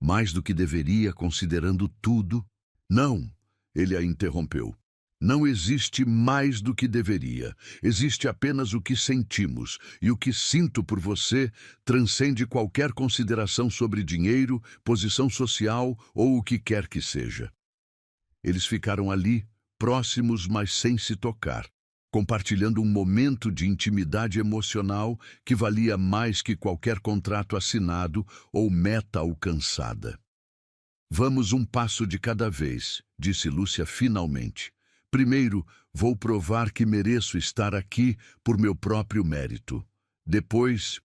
Mais do que deveria, considerando tudo? Não, ele a interrompeu. Não existe mais do que deveria. Existe apenas o que sentimos, e o que sinto por você transcende qualquer consideração sobre dinheiro, posição social ou o que quer que seja. Eles ficaram ali, próximos, mas sem se tocar, compartilhando um momento de intimidade emocional que valia mais que qualquer contrato assinado ou meta alcançada. Vamos um passo de cada vez, disse Lúcia finalmente. Primeiro, vou provar que mereço estar aqui por meu próprio mérito. Depois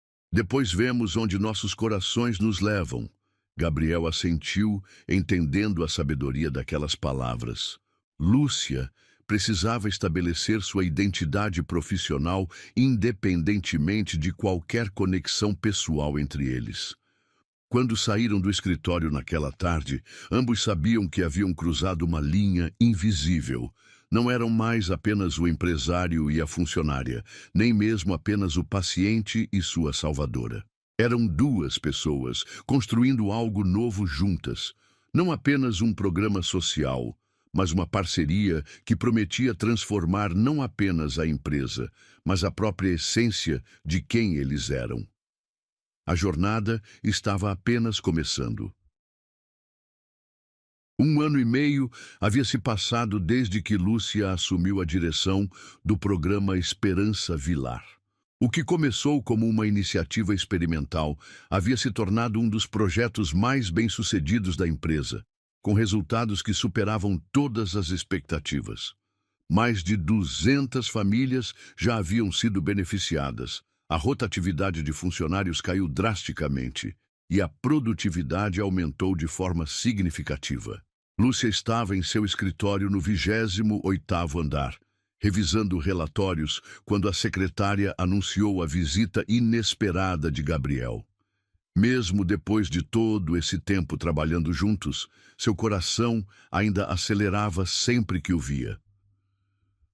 vemos onde nossos corações nos levam. Gabriel assentiu, entendendo a sabedoria daquelas palavras. Lúcia precisava estabelecer sua identidade profissional independentemente de qualquer conexão pessoal entre eles. Quando saíram do escritório naquela tarde, ambos sabiam que haviam cruzado uma linha invisível. Não eram mais apenas o empresário e a funcionária, nem mesmo apenas o paciente e sua salvadora. Eram duas pessoas construindo algo novo juntas. Não apenas um programa social, mas uma parceria que prometia transformar não apenas a empresa, mas a própria essência de quem eles eram. A jornada estava apenas começando. 1 ano e meio havia se passado desde que Lúcia assumiu a direção do programa Esperança Vilar. O que começou como uma iniciativa experimental havia se tornado um dos projetos mais bem-sucedidos da empresa, com resultados que superavam todas as expectativas. Mais de 200 famílias já haviam sido beneficiadas. A rotatividade de funcionários caiu drasticamente e a produtividade aumentou de forma significativa. Lúcia estava em seu escritório no 28º andar, revisando relatórios, quando a secretária anunciou a visita inesperada de Gabriel. Mesmo depois de todo esse tempo trabalhando juntos, seu coração ainda acelerava sempre que o via.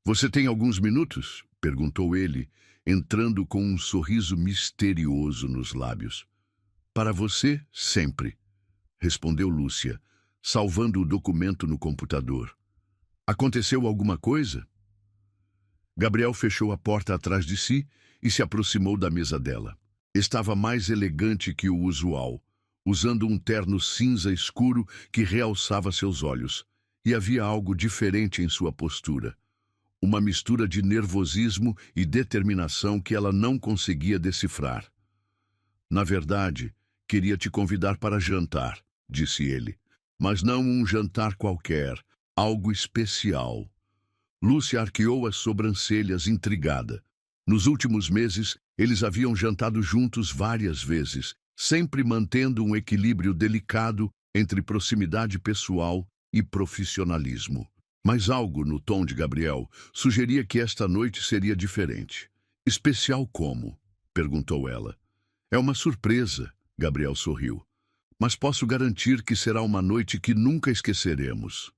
"Você tem alguns minutos?" perguntou ele, entrando com um sorriso misterioso nos lábios. "Para você, sempre", respondeu Lúcia, salvando o documento no computador. "Aconteceu alguma coisa?" Gabriel fechou a porta atrás de si e se aproximou da mesa dela. Estava mais elegante que o usual, usando um terno cinza escuro que realçava seus olhos, e havia algo diferente em sua postura. Uma mistura de nervosismo e determinação que ela não conseguia decifrar. "Na verdade, queria te convidar para jantar", disse ele. "Mas não um jantar qualquer, algo especial." Lúcia arqueou as sobrancelhas, intrigada. Nos últimos meses, eles haviam jantado juntos várias vezes, sempre mantendo um equilíbrio delicado entre proximidade pessoal e profissionalismo. Mas algo no tom de Gabriel sugeria que esta noite seria diferente. "Especial como?" perguntou ela. "É uma surpresa", Gabriel sorriu. "Mas posso garantir que será uma noite que nunca esqueceremos."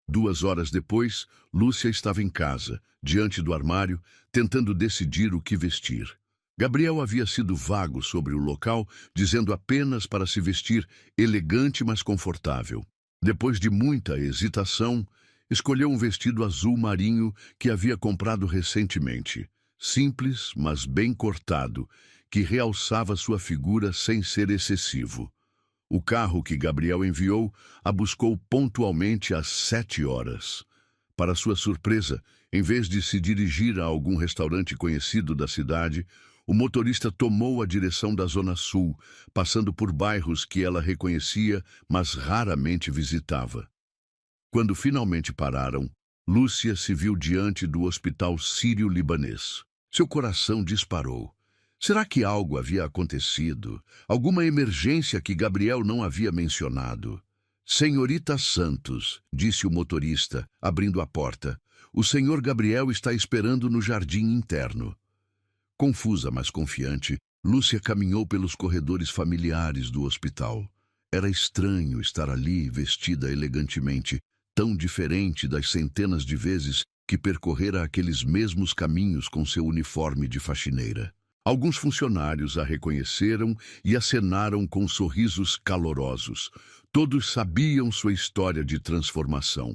2 horas depois, Lúcia estava em casa, diante do armário, tentando decidir o que vestir. Gabriel havia sido vago sobre o local, dizendo apenas para se vestir elegante, mas confortável. Depois de muita hesitação, escolheu um vestido azul marinho que havia comprado recentemente, simples, mas bem cortado, que realçava sua figura sem ser excessivo. O carro que Gabriel enviou a buscou pontualmente às 7 horas. Para sua surpresa, em vez de se dirigir a algum restaurante conhecido da cidade, o motorista tomou a direção da Zona Sul, passando por bairros que ela reconhecia, mas raramente visitava. Quando finalmente pararam, Lúcia se viu diante do Hospital Sírio-Libanês. Seu coração disparou. Será que algo havia acontecido? Alguma emergência que Gabriel não havia mencionado? "Senhorita Santos", disse o motorista, abrindo a porta. "O senhor Gabriel está esperando no jardim interno." Confusa, mas confiante, Lúcia caminhou pelos corredores familiares do hospital. Era estranho estar ali, vestida elegantemente, tão diferente das centenas de vezes que percorrera aqueles mesmos caminhos com seu uniforme de faxineira. Alguns funcionários a reconheceram e acenaram com sorrisos calorosos. Todos sabiam sua história de transformação.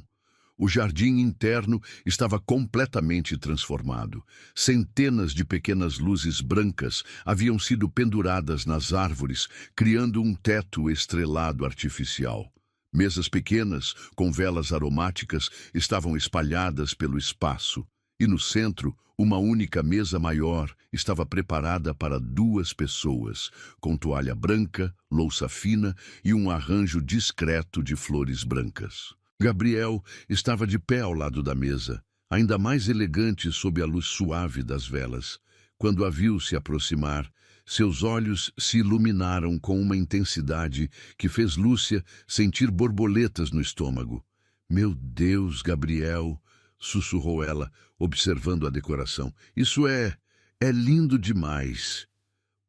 O jardim interno estava completamente transformado. Centenas de pequenas luzes brancas haviam sido penduradas nas árvores, criando um teto estrelado artificial. Mesas pequenas, com velas aromáticas, estavam espalhadas pelo espaço. E no centro, uma única mesa maior estava preparada para 2 pessoas, com toalha branca, louça fina e um arranjo discreto de flores brancas. Gabriel estava de pé ao lado da mesa, ainda mais elegante sob a luz suave das velas. Quando a viu se aproximar, seus olhos se iluminaram com uma intensidade que fez Lúcia sentir borboletas no estômago. "Meu Deus, Gabriel!" sussurrou ela, observando a decoração. "Isso é lindo demais."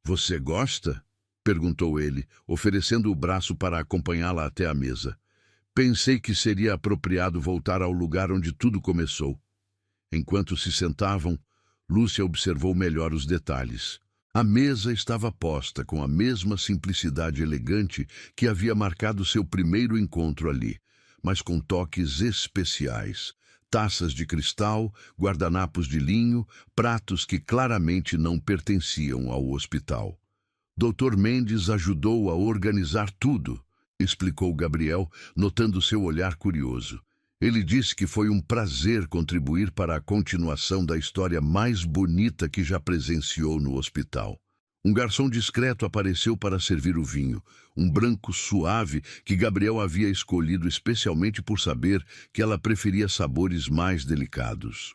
"Você gosta?" perguntou ele, oferecendo o braço para acompanhá-la até a mesa. "Pensei que seria apropriado voltar ao lugar onde tudo começou." Enquanto se sentavam, Lúcia observou melhor os detalhes. A mesa estava posta com a mesma simplicidade elegante que havia marcado seu primeiro encontro ali, mas com toques especiais. Taças de cristal, guardanapos de linho, pratos que claramente não pertenciam ao hospital. Dr. Mendes ajudou a organizar tudo, explicou Gabriel, notando seu olhar curioso. Ele disse que foi um prazer contribuir para a continuação da história mais bonita que já presenciou no hospital. Um garçom discreto apareceu para servir o vinho, um branco suave que Gabriel havia escolhido especialmente por saber que ela preferia sabores mais delicados.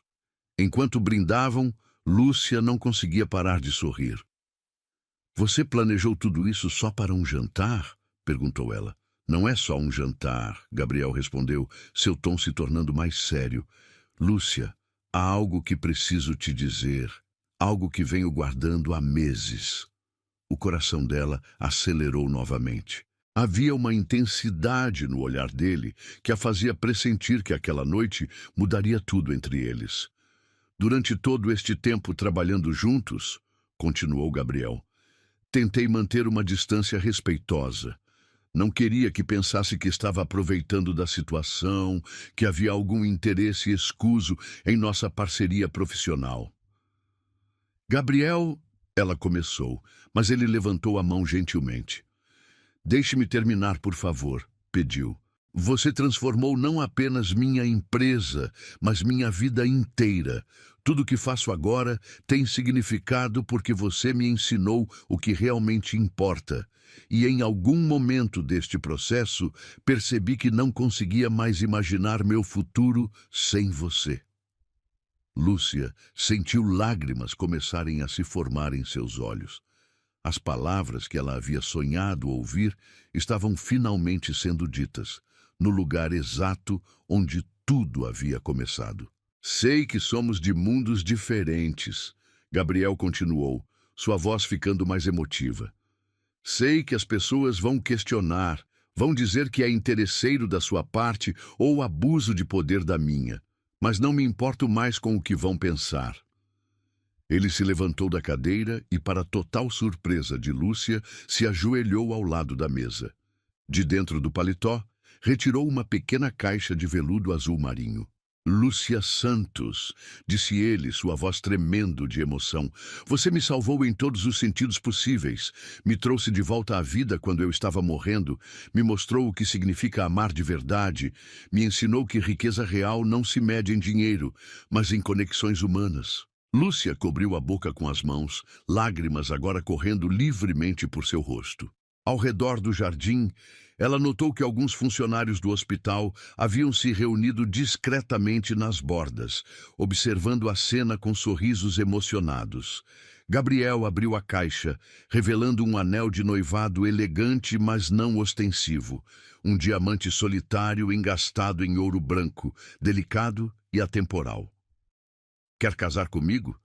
Enquanto brindavam, Lúcia não conseguia parar de sorrir. "Você planejou tudo isso só para um jantar?" perguntou ela. "Não é só um jantar", Gabriel respondeu, seu tom se tornando mais sério. "Lúcia, há algo que preciso te dizer. Algo que venho guardando há meses." O coração dela acelerou novamente. Havia uma intensidade no olhar dele que a fazia pressentir que aquela noite mudaria tudo entre eles. "Durante todo este tempo trabalhando juntos", continuou Gabriel, "tentei manter uma distância respeitosa. Não queria que pensasse que estava aproveitando da situação, que havia algum interesse escuso em nossa parceria profissional." "Gabriel", ela começou, mas ele levantou a mão gentilmente. "Deixe-me terminar, por favor", pediu. "Você transformou não apenas minha empresa, mas minha vida inteira. Tudo que faço agora tem significado porque você me ensinou o que realmente importa. E em algum momento deste processo, percebi que não conseguia mais imaginar meu futuro sem você." Lúcia sentiu lágrimas começarem a se formar em seus olhos. As palavras que ela havia sonhado ouvir estavam finalmente sendo ditas, no lugar exato onde tudo havia começado. "Sei que somos de mundos diferentes", Gabriel continuou, sua voz ficando mais emotiva. "Sei que as pessoas vão questionar, vão dizer que é interesseiro da sua parte ou abuso de poder da minha. Mas não me importo mais com o que vão pensar." Ele se levantou da cadeira e, para total surpresa de Lúcia, se ajoelhou ao lado da mesa. De dentro do paletó, retirou uma pequena caixa de veludo azul marinho. "Lúcia Santos", disse ele, sua voz tremendo de emoção. "Você me salvou em todos os sentidos possíveis. Me trouxe de volta à vida quando eu estava morrendo. Me mostrou o que significa amar de verdade. Me ensinou que riqueza real não se mede em dinheiro, mas em conexões humanas." Lúcia cobriu a boca com as mãos, lágrimas agora correndo livremente por seu rosto. Ao redor do jardim, ela notou que alguns funcionários do hospital haviam se reunido discretamente nas bordas, observando a cena com sorrisos emocionados. Gabriel abriu a caixa, revelando um anel de noivado elegante, mas não ostensivo. Um diamante solitário engastado em ouro branco, delicado e atemporal. "Quer casar comigo?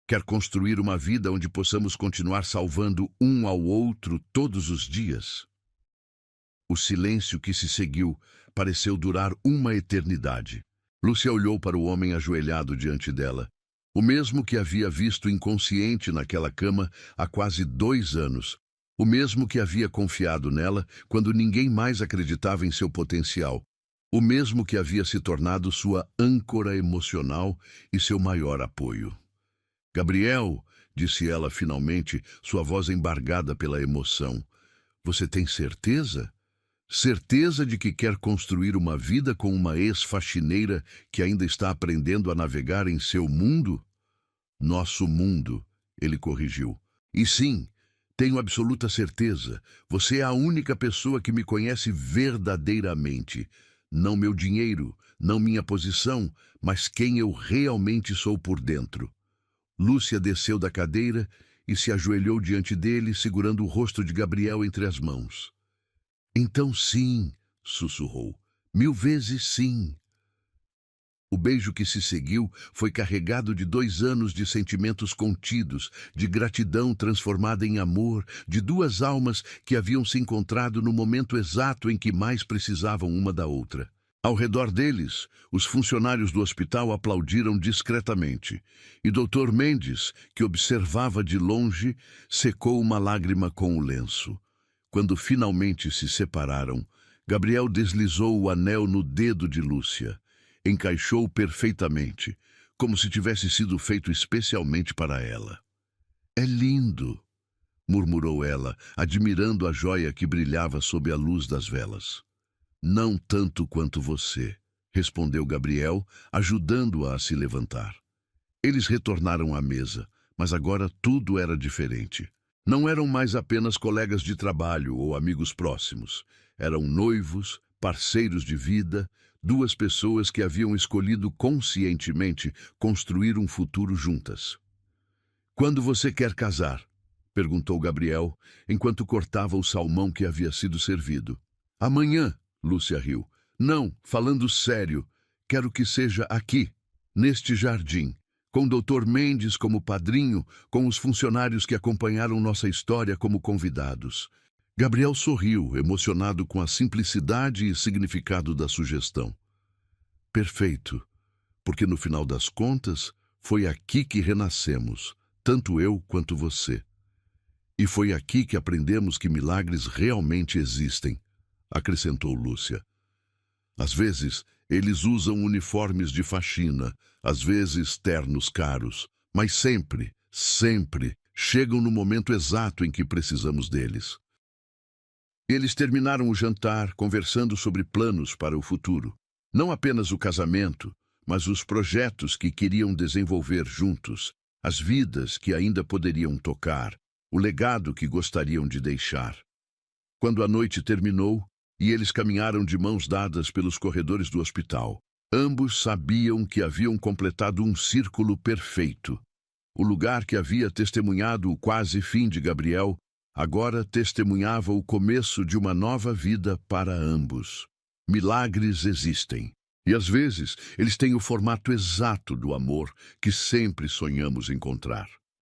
Quer construir uma vida onde possamos continuar salvando um ao outro todos os dias?" O silêncio que se seguiu pareceu durar uma eternidade. Lúcia olhou para o homem ajoelhado diante dela. O mesmo que havia visto inconsciente naquela cama há quase 2 anos. O mesmo que havia confiado nela quando ninguém mais acreditava em seu potencial. O mesmo que havia se tornado sua âncora emocional e seu maior apoio. Gabriel, disse ela finalmente, sua voz embargada pela emoção. Você tem certeza? Certeza de que quer construir uma vida com uma ex-faxineira que ainda está aprendendo a navegar em seu mundo? Nosso mundo, ele corrigiu. E sim, tenho absoluta certeza. Você é a única pessoa que me conhece verdadeiramente. Não meu dinheiro, não minha posição, mas quem eu realmente sou por dentro. Lúcia desceu da cadeira e se ajoelhou diante dele, segurando o rosto de Gabriel entre as mãos. Então sim, sussurrou. 1000 vezes sim. O beijo que se seguiu foi carregado de 2 anos de sentimentos contidos, de gratidão transformada em amor, de 2 almas que haviam se encontrado no momento exato em que mais precisavam uma da outra. Ao redor deles, os funcionários do hospital aplaudiram discretamente, e Dr. Mendes, que observava de longe, secou uma lágrima com o lenço. Quando finalmente se separaram, Gabriel deslizou o anel no dedo de Lúcia. Encaixou perfeitamente, como se tivesse sido feito especialmente para ela. É lindo, murmurou ela, admirando a joia que brilhava sob a luz das velas. Não tanto quanto você, respondeu Gabriel, ajudando-a a se levantar. Eles retornaram à mesa, mas agora tudo era diferente. Não eram mais apenas colegas de trabalho ou amigos próximos. Eram noivos, parceiros de vida, 2 pessoas que haviam escolhido conscientemente construir um futuro juntas. Quando você quer casar? Perguntou Gabriel, enquanto cortava o salmão que havia sido servido. Amanhã, Lúcia riu. Não, falando sério, quero que seja aqui, neste jardim. Com Dr. Mendes como padrinho, com os funcionários que acompanharam nossa história como convidados. Gabriel sorriu, emocionado com a simplicidade e significado da sugestão. Perfeito, porque no final das contas, foi aqui que renascemos, tanto eu quanto você. E foi aqui que aprendemos que milagres realmente existem, acrescentou Lúcia. Às vezes, eles usam uniformes de faxina, às vezes ternos caros, mas sempre, sempre chegam no momento exato em que precisamos deles. Eles terminaram o jantar conversando sobre planos para o futuro. Não apenas o casamento, mas os projetos que queriam desenvolver juntos, as vidas que ainda poderiam tocar, o legado que gostariam de deixar. Quando a noite terminou, e eles caminharam de mãos dadas pelos corredores do hospital. Ambos sabiam que haviam completado um círculo perfeito. O lugar que havia testemunhado o quase fim de Gabriel, agora testemunhava o começo de uma nova vida para ambos. Milagres existem, e às vezes eles têm o formato exato do amor que sempre sonhamos encontrar.